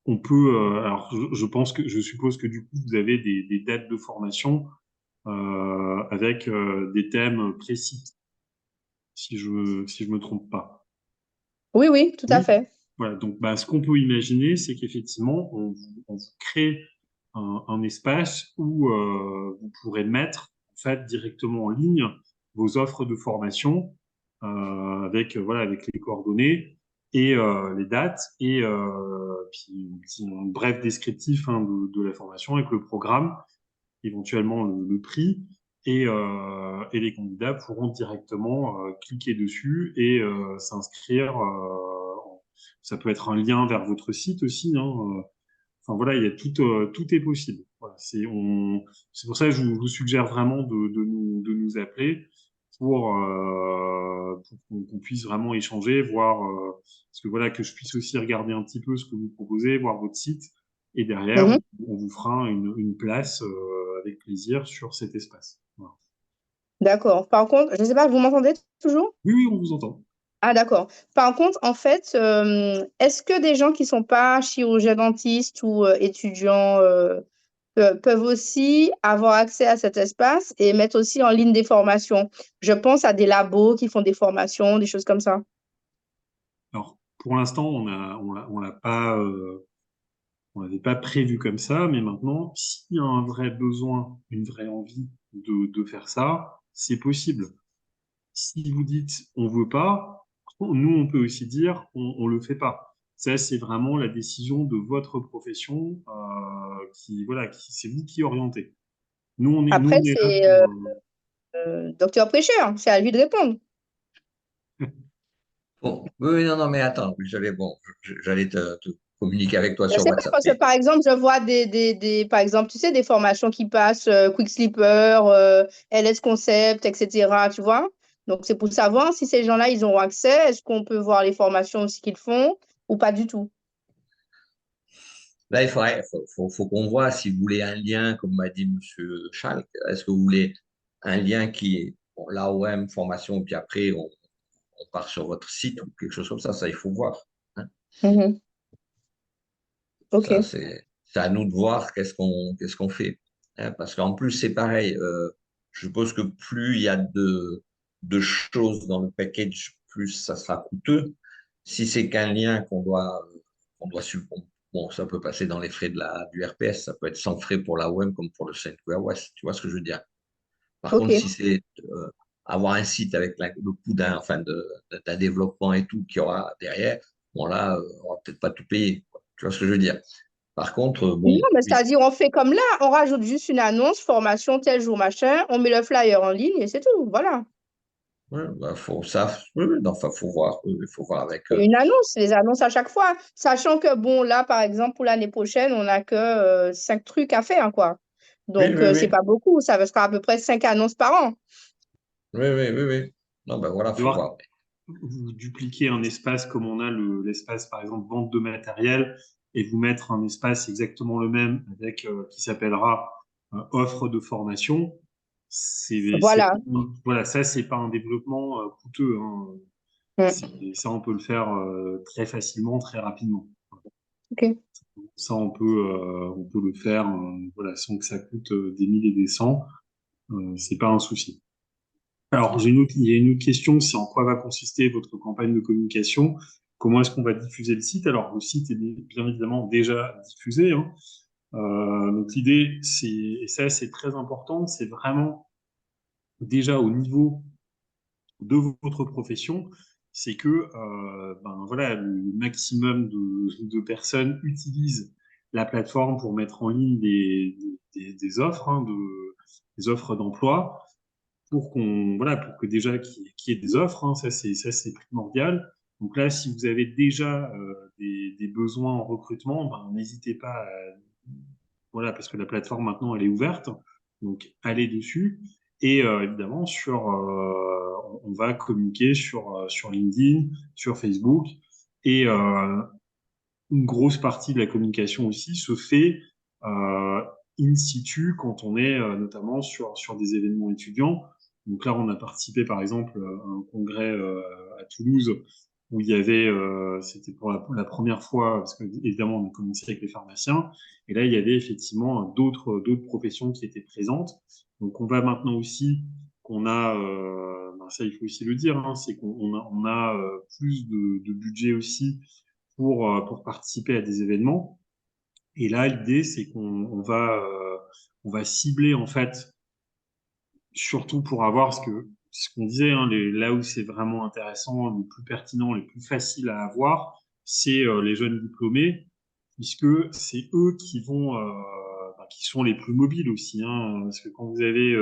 on peut. Alors, je suppose que du coup, vous avez des dates de formation avec des thèmes précis, si je me trompe pas. Oui, oui, tout à Oui. fait. Voilà. Donc, bah, ce qu'on peut imaginer, c'est qu'effectivement, on vous crée un espace où vous pourrez mettre en fait directement en ligne vos offres de formation avec voilà avec les coordonnées et les dates et puis un bref descriptif hein, de la formation avec le programme, éventuellement le prix et les candidats pourront directement cliquer dessus et s'inscrire. Ça peut être un lien vers votre site aussi, hein, enfin voilà, il y a tout est possible. Voilà, c'est pour ça que je vous suggère vraiment de nous appeler pour qu'on puisse vraiment échanger, voir, parce que voilà, que je puisse aussi regarder un petit peu ce que vous proposez, voir votre site, et derrière, Mhm. on vous fera une place avec plaisir sur cet espace. Voilà. D'accord. Par contre, je ne sais pas, vous m'entendez toujours? Oui, oui, on vous entend. Ah, d'accord. Par contre, en fait, est-ce que des gens qui sont pas chirurgiens dentistes ou étudiants peuvent aussi avoir accès à cet espace et mettre aussi en ligne des formations? Je pense à des labos qui font des formations, des choses comme ça. Alors, pour l'instant, on l'avait pas prévu comme ça, mais maintenant, s'il y a un vrai besoin, une vraie envie de faire ça, c'est possible. Si vous dites on veut pas, nous on peut aussi dire on le fait pas. Ça c'est vraiment la décision de votre profession qui voilà, c'est vous qui orientez. Nous, Après, on est là c'est pour... docteur Prêcheur, c'est à lui de répondre. Bon, oui, oui, non, non, mais attends, j'allais te communiquer avec toi Je sur sais pas, WhatsApp. parce que par exemple, je vois par exemple, tu sais, des formations qui passent, Quick Sleeper, LS Concept, etc., tu vois. Donc, c'est pour savoir si ces gens-là, ils ont accès, est-ce qu'on peut voir les formations aussi qu'ils font ou pas du tout. Là, faut qu'on voit si vous voulez un lien, comme m'a dit Monsieur Schalk. Est-ce que vous voulez un lien qui est bon, l'AOM formation, puis après on part sur votre site ou quelque chose comme ça. Ça, il faut voir, hein. Mhm. Ça, OK. c'est à nous de voir qu'est-ce qu'on fait, hein. Parce qu'en plus, c'est pareil. Je suppose que plus il y a de choses dans le package, plus ça sera coûteux. Si c'est qu'un lien qu'on doit bon, ça peut passer dans les frais du RPS, ça peut être sans frais pour la web comme pour le Saint-Ouen West. Tu vois ce que je veux dire? Par contre, OK. si c'est avoir un site avec le coût d'un développement et tout qu'il y aura derrière, bon là, on va peut-être pas tout payer, quoi. Tu vois ce que je veux dire? Par contre, Non, bon, mais oui, c'est-à-dire, on fait comme là, on rajoute juste une annonce, formation, tel jour, machin, on met le flyer en ligne et c'est tout. Voilà. ouais, bah, oui, oui, non, enfin, faut voir avec C'est une annonce, les annonces à chaque fois. Sachant que, bon, là, par exemple, pour l'année prochaine, on n'a que 5 trucs à faire, quoi. oui, Donc, oui, c'est oui, pas beaucoup. Ça sera à peu près 5 annonces par an. oui, oui, oui, oui. Non, ben voilà, faut devoir voir. vous dupliquer un espace comme on a l'espace, par exemple, vente de matériel, et vous mettre un espace exactement le même avec qui s'appellera offre de formation. Voilà. Voilà, ça, c'est pas un développement coûteux, hein. Mm. Ça, on peut le faire très facilement, très rapidement. OK. Ça, on peut le faire voilà, sans que ça coûte des milliers et des cents. C'est pas un souci. Alors, il y a une autre question, c'est en quoi va consister votre campagne de communication? Comment est-ce qu'on va diffuser le site? Alors, le site est bien évidemment déjà diffusé, hein. Donc, l'idée, et ça, c'est très important, c'est vraiment déjà au niveau de votre profession, c'est que ben, voilà, le maximum de personnes utilisent la plateforme pour mettre en ligne des offres, hein, des offres d'emploi pour pour que déjà qu'il y ait des offres, hein, ça c'est primordial. Donc là, si vous avez déjà des besoins en recrutement, ben, n'hésitez pas voilà, parce que la plateforme maintenant elle est ouverte, donc allez dessus. Et évidemment, on va communiquer sur LinkedIn, sur Facebook, et une grosse partie de la communication aussi se fait euh, in situ quand on est notamment sur des événements étudiants. Donc là, on a participé par exemple à un congrès à Toulouse où il y avait, c'était pour la première fois, parce que évidemment on a commencé avec les pharmaciens, et là il y avait effectivement d'autres professions qui étaient présentes. Donc on va maintenant aussi qu'on a, ben ça il faut aussi le dire, hein, c'est on a plus de budget aussi pour participer à des événements. Et là, l'idée, c'est on va cibler, en fait, surtout pour avoir ce qu'on disait, hein, là où c'est vraiment intéressant, le plus pertinent, le plus facile à avoir, c'est les jeunes diplômés, puisque c'est eux qui sont les plus mobiles aussi, hein, parce que quand vous avez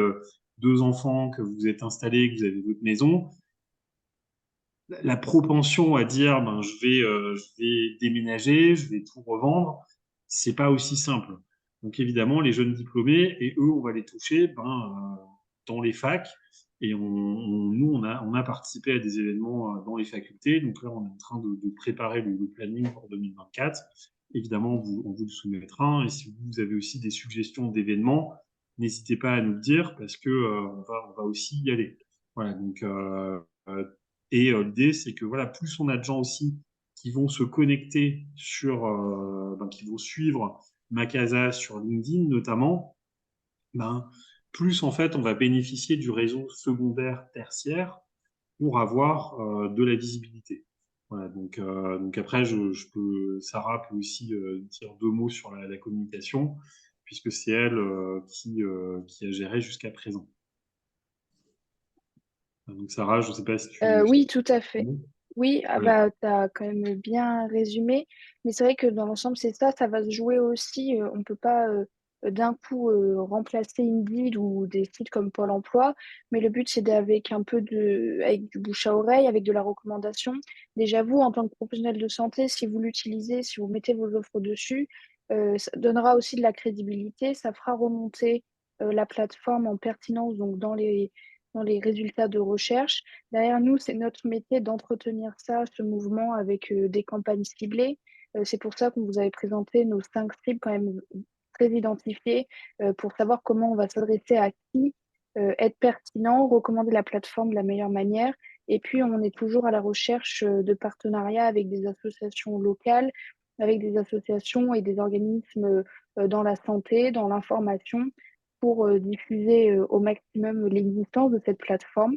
deux enfants, que vous êtes installés, que vous avez votre maison, la propension à dire je vais déménager, je vais tout revendre, c'est pas aussi simple. Donc évidemment, les jeunes diplômés, et eux, on va les toucher dans les facs. Et nous, on a participé à des événements dans les facultés. Donc là, on est en train de préparer le planning pour 2024. Évidemment, on vous le soumettra. Et si vous avez aussi des suggestions d'événements, n'hésitez pas à nous le dire parce que on va aussi y aller. Voilà, donc et l'idée, c'est que voilà, plus on a de gens aussi qui vont se connecter qui vont suivre Macasa sur LinkedIn notamment, ben, plus en fait on va bénéficier du réseau secondaire, tertiaire pour avoir de la visibilité. Voilà, donc après, Sarah peut aussi dire deux mots sur la communication, puisque c'est elle qui a géré jusqu'à présent. Donc Sarah, je ne sais pas si tu... Oui, tout à fait. Oui, ah Voilà. bah, tu as quand même bien résumé, mais c'est vrai que dans l'ensemble, c'est ça, ça va se jouer aussi. On peut pas d'un coup remplacer Indeed ou des sites comme Pôle emploi, mais le but c'est avec un peu avec du bouche à oreille, avec de la recommandation. Déjà vous, en tant que professionnel de santé, si vous l'utilisez, si vous mettez vos offres dessus, ça donnera aussi de la crédibilité, ça fera remonter la plateforme en pertinence donc dans les résultats de recherche. Derrière nous, c'est notre métier d'entretenir ça, ce mouvement avec des campagnes ciblées. C'est pour ça qu'on vous avait présenté nos 5 cibles quand même très identifiées pour savoir comment on va s'adresser à qui, être pertinent, recommander la plateforme de la meilleure manière. Et puis, on est toujours à la recherche de partenariats avec des associations locales, avec des associations et des organismes dans la santé, dans l'information, pour diffuser au maximum l'existence de cette plateforme,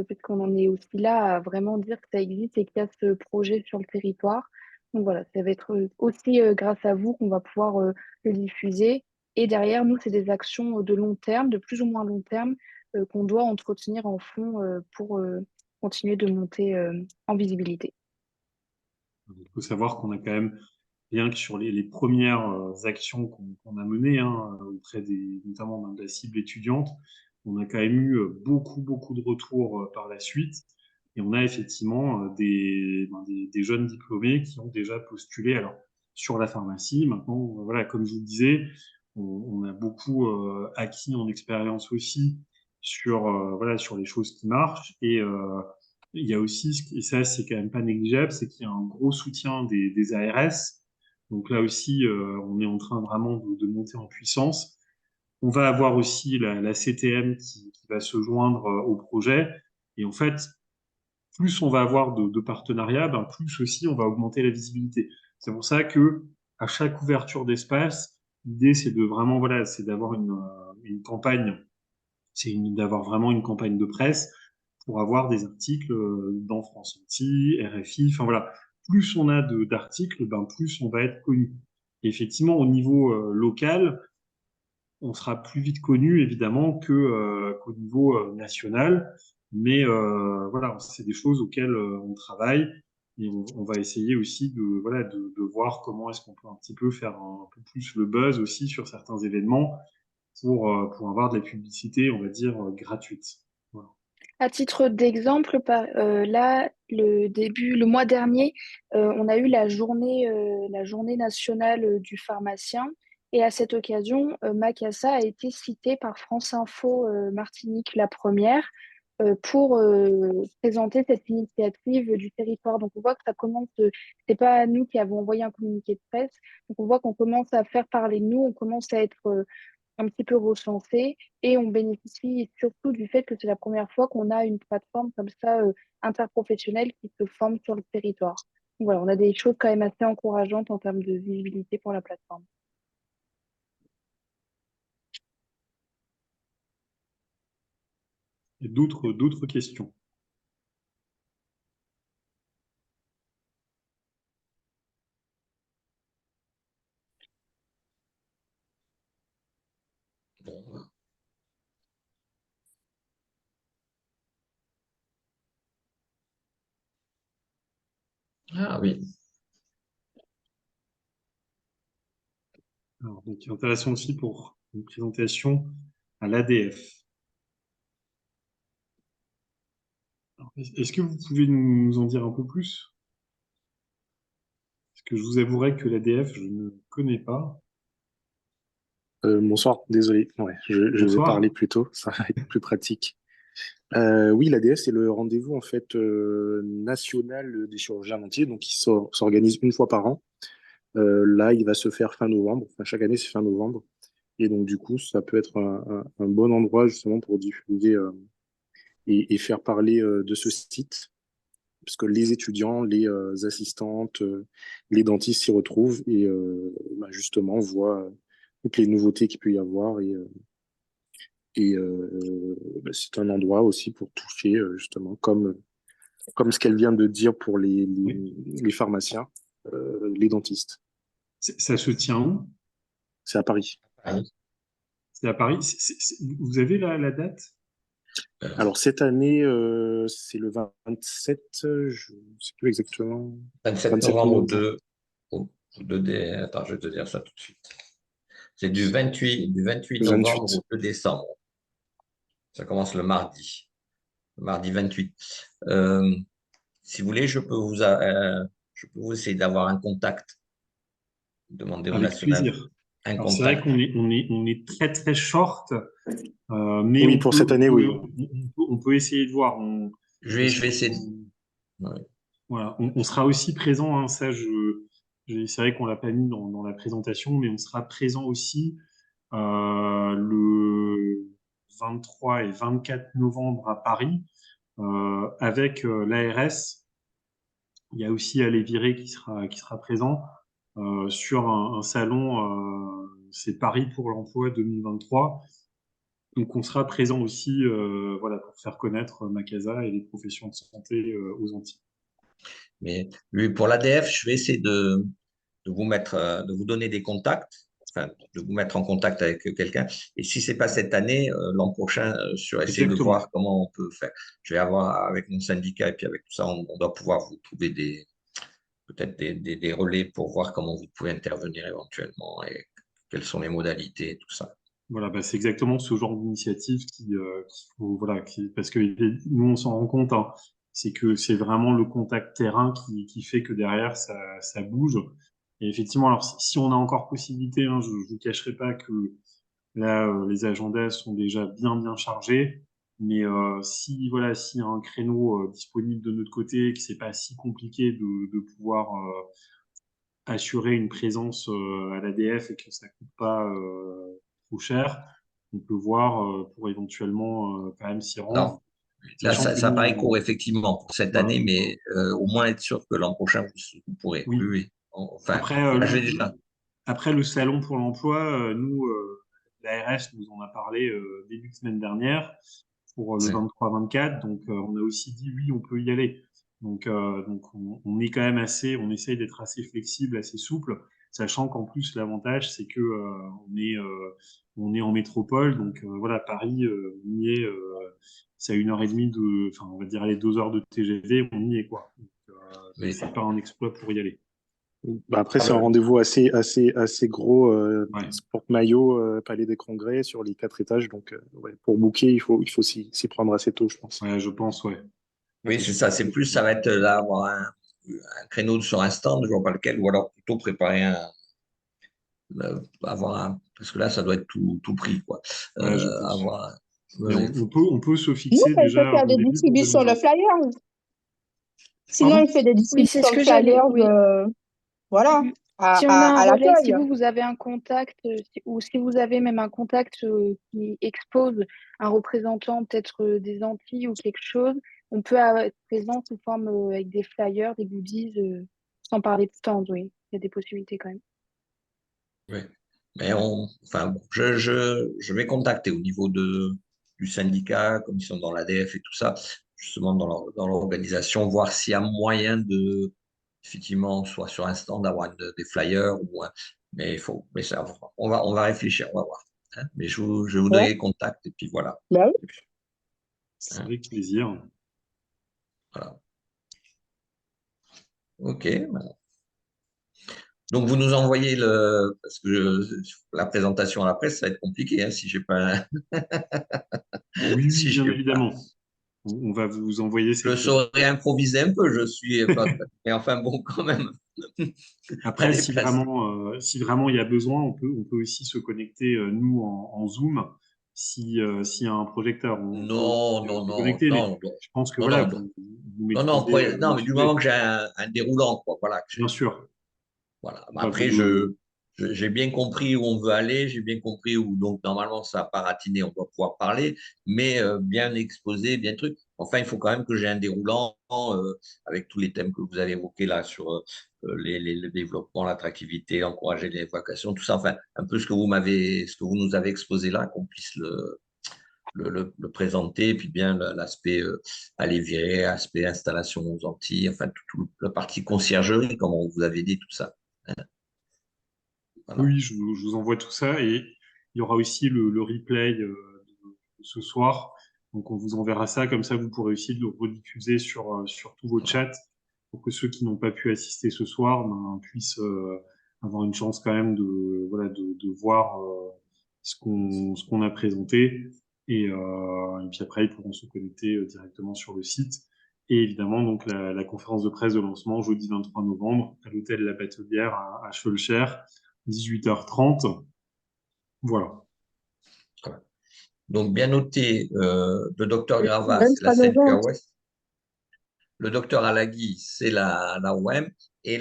puisqu'on en est aussi là à vraiment dire que ça existe et qu'il y a ce projet sur le territoire. Donc voilà, ça va être aussi grâce à vous qu'on va pouvoir le diffuser. Et derrière, nous, c'est des actions de long terme, de plus ou moins long terme, qu'on doit entretenir en fond pour continuer de monter en visibilité. Il faut savoir qu'on a quand même, bien que sur les premières actions qu'on a menées auprès notamment de la cible étudiante, on a quand même eu beaucoup de retours par la suite. Et on a effectivement des jeunes diplômés qui ont déjà postulé alors, sur la pharmacie. Maintenant, voilà, comme je vous le disais, on a beaucoup acquis en expérience aussi voilà, sur les choses qui marchent. Et il y a aussi, et ça c'est quand même pas négligeable, c'est qu'il y a un gros soutien des ARS. Donc là aussi, on est en train vraiment de monter en puissance. On va avoir aussi la CTM qui va se joindre au projet. Et en fait, plus on va avoir de partenariats, ben, plus aussi on va augmenter la visibilité. C'est pour ça que à chaque ouverture d'espace, l'idée c'est de vraiment voilà, c'est d'avoir une campagne, d'avoir vraiment une campagne de presse pour avoir des articles dans France Antilles, RFI, enfin voilà. Plus on a d'articles, ben plus on va être connu. Et effectivement, au niveau local, on sera plus vite connu évidemment qu'au niveau national. Mais voilà, c'est des choses auxquelles on travaille et on va essayer aussi voilà, de voir comment est-ce qu'on peut un petit peu faire un peu plus le buzz aussi sur certains événements pour avoir de la publicité, on va dire, gratuite. Voilà. À titre d'exemple, là, le mois dernier, on a eu la journée nationale du pharmacien. Et à cette occasion, Macassa a été cité par France Info Martinique la première pour présenter cette initiative du territoire. Donc on voit que ça commence, c'est pas nous qui avons envoyé un communiqué de presse, donc on voit qu'on commence à faire parler de nous, on commence à être un petit peu recensé et on bénéficie surtout du fait que c'est la première fois qu'on a une plateforme comme ça interprofessionnelle qui se forme sur le territoire. Donc voilà, on a des choses quand même assez encourageantes en termes de visibilité pour la plateforme. Et d'autres questions? Bon. Ah oui. Alors, donc, intéressant aussi pour une présentation à l'ADF. Est-ce que vous pouvez nous en dire un peu plus? Parce que je vous avouerai que l'ADF, je ne connais pas. Bonsoir, désolé. Ouais, je vais parler Bonsoir. plus tôt, ça va être plus pratique. Oui, l'ADF, c'est le rendez-vous en fait national des chirurgiens dentiers, donc qui s'organise une fois par an. Là, il va se faire fin novembre. Enfin, chaque année, c'est fin novembre. Et donc, du coup, ça peut être un bon endroit justement pour diffuser et faire parler de ce site, parce que les étudiants, les assistantes, les dentistes s'y retrouvent et bah, justement voient toutes les nouveautés qu'il peut y avoir et bah, c'est un endroit aussi pour toucher, justement, comme ce qu'elle vient de dire pour Oui. les pharmaciens, les dentistes. Ça se tient où? C'est à Paris. Ah, C'est à Paris. Vous avez la date? Alors, cette année, c'est le 27, je ne sais plus exactement, 27 27 novembre novembre. Attends, je vais te dire ça tout de suite. C'est du 28 Le novembre 28. au 2 décembre. Ça commence le mardi 28. Euh, Si vous voulez, je peux vous essayer d'avoir un contact, demander au Avec national plaisir. un Alors, c'est vrai contact. qu'on est très, très short, mais Oui, pour cette année, oui. on peut essayer de voir. Parce Je que, vais essayer ouais. voilà, on sera aussi présent, hein, ça, c'est vrai qu'on l'a pas mis dans la présentation, mais on sera présent aussi le 23 et 24 novembre à Paris avec l'ARS. Il y a aussi Alain Viré qui sera présent sur un salon, c'est Paris pour l'emploi 2023. Donc on sera présent aussi voilà, pour faire connaître Macasa et les professions de santé aux Antilles. Mais lui, pour l'ADF, je vais essayer de vous mettre, de vous donner des contacts, enfin, de vous mettre en contact avec quelqu'un. Et si c'est pas cette année, l'an prochain, sur essayer de Exactement. voir comment on peut faire. Je vais avoir avec mon syndicat et puis avec tout ça, on doit pouvoir vous trouver peut-être des relais pour voir comment vous pouvez intervenir éventuellement et quelles sont les modalités et tout ça. Voilà, bah, c'est exactement ce genre d'initiative qu'il faut, voilà, parce que nous on s'en rend compte, hein, c'est que c'est vraiment le contact terrain qui fait que derrière ça bouge. Et effectivement, alors si on a encore possibilité, hein, je vous cacherai pas que là les agendas sont déjà bien chargés, mais si voilà, s'il y a un créneau disponible de notre côté, que c'est pas si compliqué de pouvoir assurer une présence à l'ADF et que ça coûte pas trop cher, on peut voir pour éventuellement quand même s'y rendre, Alors, là, sachant que ça paraît nous, court effectivement pour cette voilà. année, mais au moins être sûr que l'an prochain, vous pourrez. Oui, Oui. oui. Enfin, Après, là, j'ai déjà. après le salon pour l'emploi, nous, l'ARS nous en a parlé début de semaine dernière pour le Ouais. 23-24, donc on a aussi dit oui, on peut y aller. Donc on est quand même on essaye d'être assez flexible, assez souple, sachant qu'en plus l'avantage c'est que on est en métropole, donc voilà Paris, on y est, c'est à 1 heure et demie enfin on va dire les 2 heures de TGV, on y est quoi. Donc Oui. c'est pas un exploit pour y aller. Bah, après, c'est un Euh, rendez-vous assez gros, Ouais. Sport Maillot, Palais des Congrès, sur les 4 étages. Donc, ouais, pour booker, il faut s'y prendre assez tôt, je pense. Ouais, je pense, ouais. oui, c'est ça. C'est plus, ça va être là, avoir un créneau sur un stand, je vois pas lequel, ou alors plutôt préparer parce que là, ça doit être tout pris, quoi. Ouais, je pense. Avoir, Mais ouais. on peut se Nous, fixer elle déjà peut un faire des rendez-vous pour distributions de 2020. flyers. Sinon, Pardon? il fait des Oui, c'est ce distributions de que j'allais. flyers, Oui. voilà, Mhm. Si on a un à relais, si l'accueil. vous avez un contact, ou si vous avez même un contact qui expose un représentant peut-être des Antilles ou quelque chose, on peut être présent sous forme avec des flyers, des goodies, sans parler de stand, oui. Il y a des possibilités quand même. Oui. Mais enfin, bon, je vais contacter au niveau du syndicat, comme ils sont dans l'ADF et tout ça, justement dans l'organisation, voir s'il y a moyen effectivement, soit sur un stand, d'avoir des flyers, mais mais ça, on va réfléchir, on va voir. Hein. Mais je vais vous Ouais, donner les contacts et puis voilà. bah Et oui. puis, hein, Avec plaisir. voilà. OK. Donc, vous nous envoyez parce que la présentation à la presse, ça va être compliqué, hein, si j'ai pas, Oui, oui, si bien j'ai pas. évidemment. On va vous envoyer Je cette saurais présentation. improviser un peu, je suis pas mais enfin bon, quand même. Il y a Après, des places. si vraiment il y a besoin, on peut aussi se connecter, nous, en Zoom, s'il y a un projecteur. On peut aussi Non, non, se non, connecter, mais non, non, je pense que non, voilà, non, vous non, non, maîtrisez non, le mais du moment sujet. que j'ai un déroulant, quoi, voilà, Bien sûr. voilà. Mais Bah, après, j'ai bien compris où on veut aller, j'ai bien compris où, donc normalement, ça n'a pas ratiné, on doit pouvoir parler, mais bien exposé, bien truc. Enfin, il faut quand même que j'ai un déroulant avec tous les thèmes que vous avez évoqués là sur le développement, l'attractivité, encourager les vacations, tout ça. Enfin, un peu ce que vous nous avez exposé là, qu'on puisse le présenter, et puis bien l'aspect aller virer, aspect installation aux Antilles, enfin, toute la partie conciergerie, comme on vous avait dit, tout ça. Voilà. Oui, je vous envoie tout ça et il y aura aussi le replay de ce soir. Donc, on vous enverra ça. Comme ça, vous pourrez aussi le rediffuser sur tous vos chats pour que ceux qui n'ont pas pu assister ce soir ben, puissent avoir une chance quand même de voir ce qu'on a présenté. Et puis après, ils pourront se connecter directement sur le site. Et évidemment, donc la conférence de presse de lancement jeudi 23 novembre à l'hôtel La Batelière à Schœlcher, 18h30. Voilà. Donc, bien noté, le docteur Le Grava, c'est la 23 Seine novembre. Cœur Ouest. Le docteur Alagui, c'est la OM. Et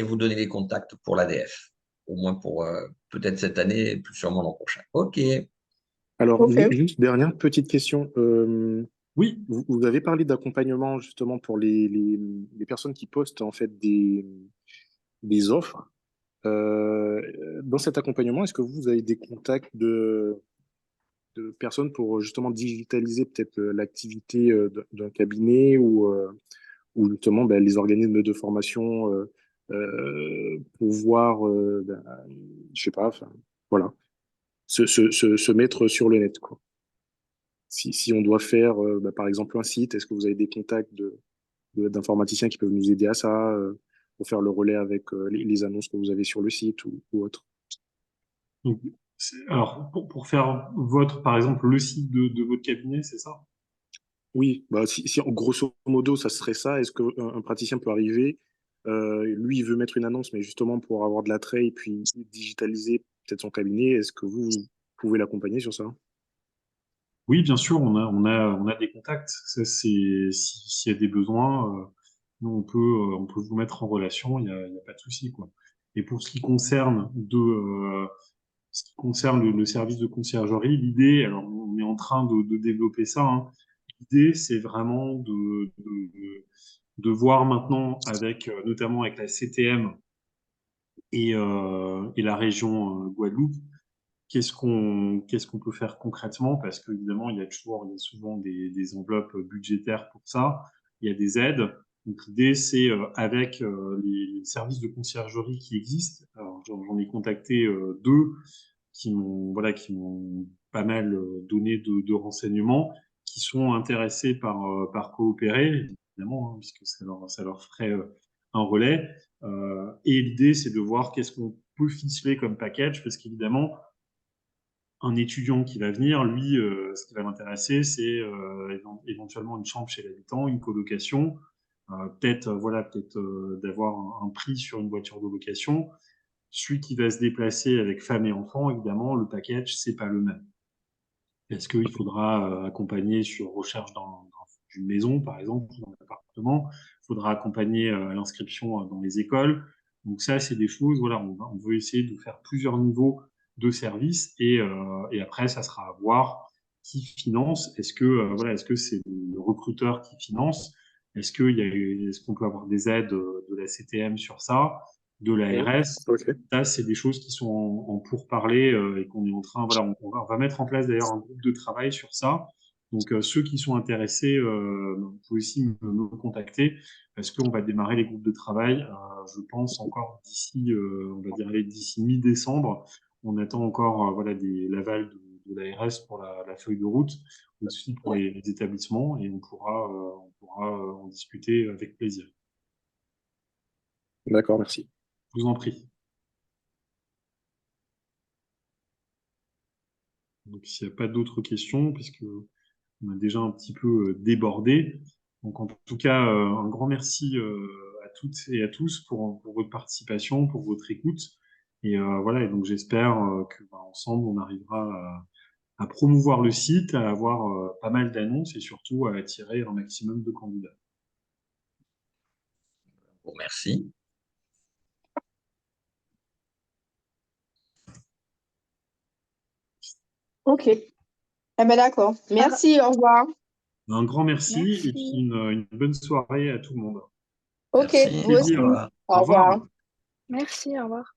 vous donnez les contacts pour l'ADF. Au moins pour peut-être cette année, plus sûrement l'an prochain. OK. Alors, Ok. juste dernière petite question. Oui, Vous avez parlé d'accompagnement justement pour les personnes qui postent en fait des offres. Dans cet accompagnement, est-ce que vous avez des contacts de personnes pour justement digitaliser peut-être l'activité d'un cabinet ou justement ben, les organismes de formation pour voir, je sais pas, enfin, voilà, se mettre sur le net, quoi. Si on doit faire, par exemple, un site, est-ce que vous avez des contacts d'informaticiens qui peuvent nous aider à ça, pour faire le relais avec les annonces que vous avez sur le site ou autre? donc, alors pour faire par exemple, le site de votre cabinet, c'est ça? Oui, bah, si en grosso modo, ça serait ça, est-ce qu'un praticien peut arriver, lui, il veut mettre une annonce, mais justement pour avoir de l'attrait et puis digitaliser peut-être son cabinet, est-ce que vous pouvez l'accompagner sur ça? Oui, bien sûr, on a des contacts. Ça, s'il y a des besoins, nous, on peut vous mettre en relation, il y a pas de souci, quoi. Et pour ce qui concerne le service de conciergerie, l'idée, alors on est en train de développer ça, hein. L'idée, c'est vraiment de voir maintenant avec, notamment avec la CTM et la région Guadeloupe, qu'est-ce qu'on peut faire concrètement? Parce qu'évidemment, il y a souvent des enveloppes budgétaires pour ça. Il y a des aides. Donc, l'idée, c'est avec les services de conciergerie qui existent. Alors, j'en ai contacté deux qui m'ont pas mal donné de renseignements, qui sont intéressés par coopérer, évidemment, hein, puisque ça leur ferait un relais. Et l'idée, c'est de voir qu'est-ce qu'on peut ficeler comme package, parce qu'évidemment, un étudiant qui va venir, lui, ce qui va l'intéresser, c'est éventuellement une chambre chez l'habitant, une colocation, peut-être d'avoir un prix sur une voiture de location. Celui qui va se déplacer avec femme et enfant, évidemment, le package, c'est pas le même. Est-ce qu'il faudra accompagner sur recherche d'une maison, par exemple, ou d'un appartement? Il faudra accompagner à l'inscription dans les écoles. Donc ça, c'est des choses, voilà, on veut essayer de faire plusieurs niveaux de service et après, ça sera à voir qui finance. Est-ce que c'est le recruteur qui finance? Est-ce qu'on peut avoir des aides de la CTM sur ça, de l'ARS? Ok, Ça, c'est des choses qui sont en pourparlers et qu'on est en train, voilà, on va mettre en place d'ailleurs un groupe de travail sur ça. Donc, ceux qui sont intéressés, vous pouvez aussi me contacter parce qu'on va démarrer les groupes de travail, je pense, encore d'ici, on va dire, allez, d'ici mi-décembre. On attend encore, voilà, l'aval de l'ARS pour la feuille de route, aussi pour les établissements et on pourra en discuter avec plaisir. d'accord, merci. Je vous en prie. Donc, s'il n'y a pas d'autres questions, puisque on a déjà un petit peu débordé. Donc, en tout cas, un grand merci à toutes et à tous pour votre participation, pour votre écoute. Et voilà, et donc j'espère que ensemble, on arrivera à promouvoir le site, à avoir pas mal d'annonces et surtout à attirer un maximum de candidats. Bon, merci. Ok. Eh ben d'accord. Merci, au revoir. Un grand merci et puis Merci. une bonne soirée à tout le monde. Ok, Merci. vous Au aussi. Plaisir. revoir. Au Au revoir. revoir. Merci, au revoir.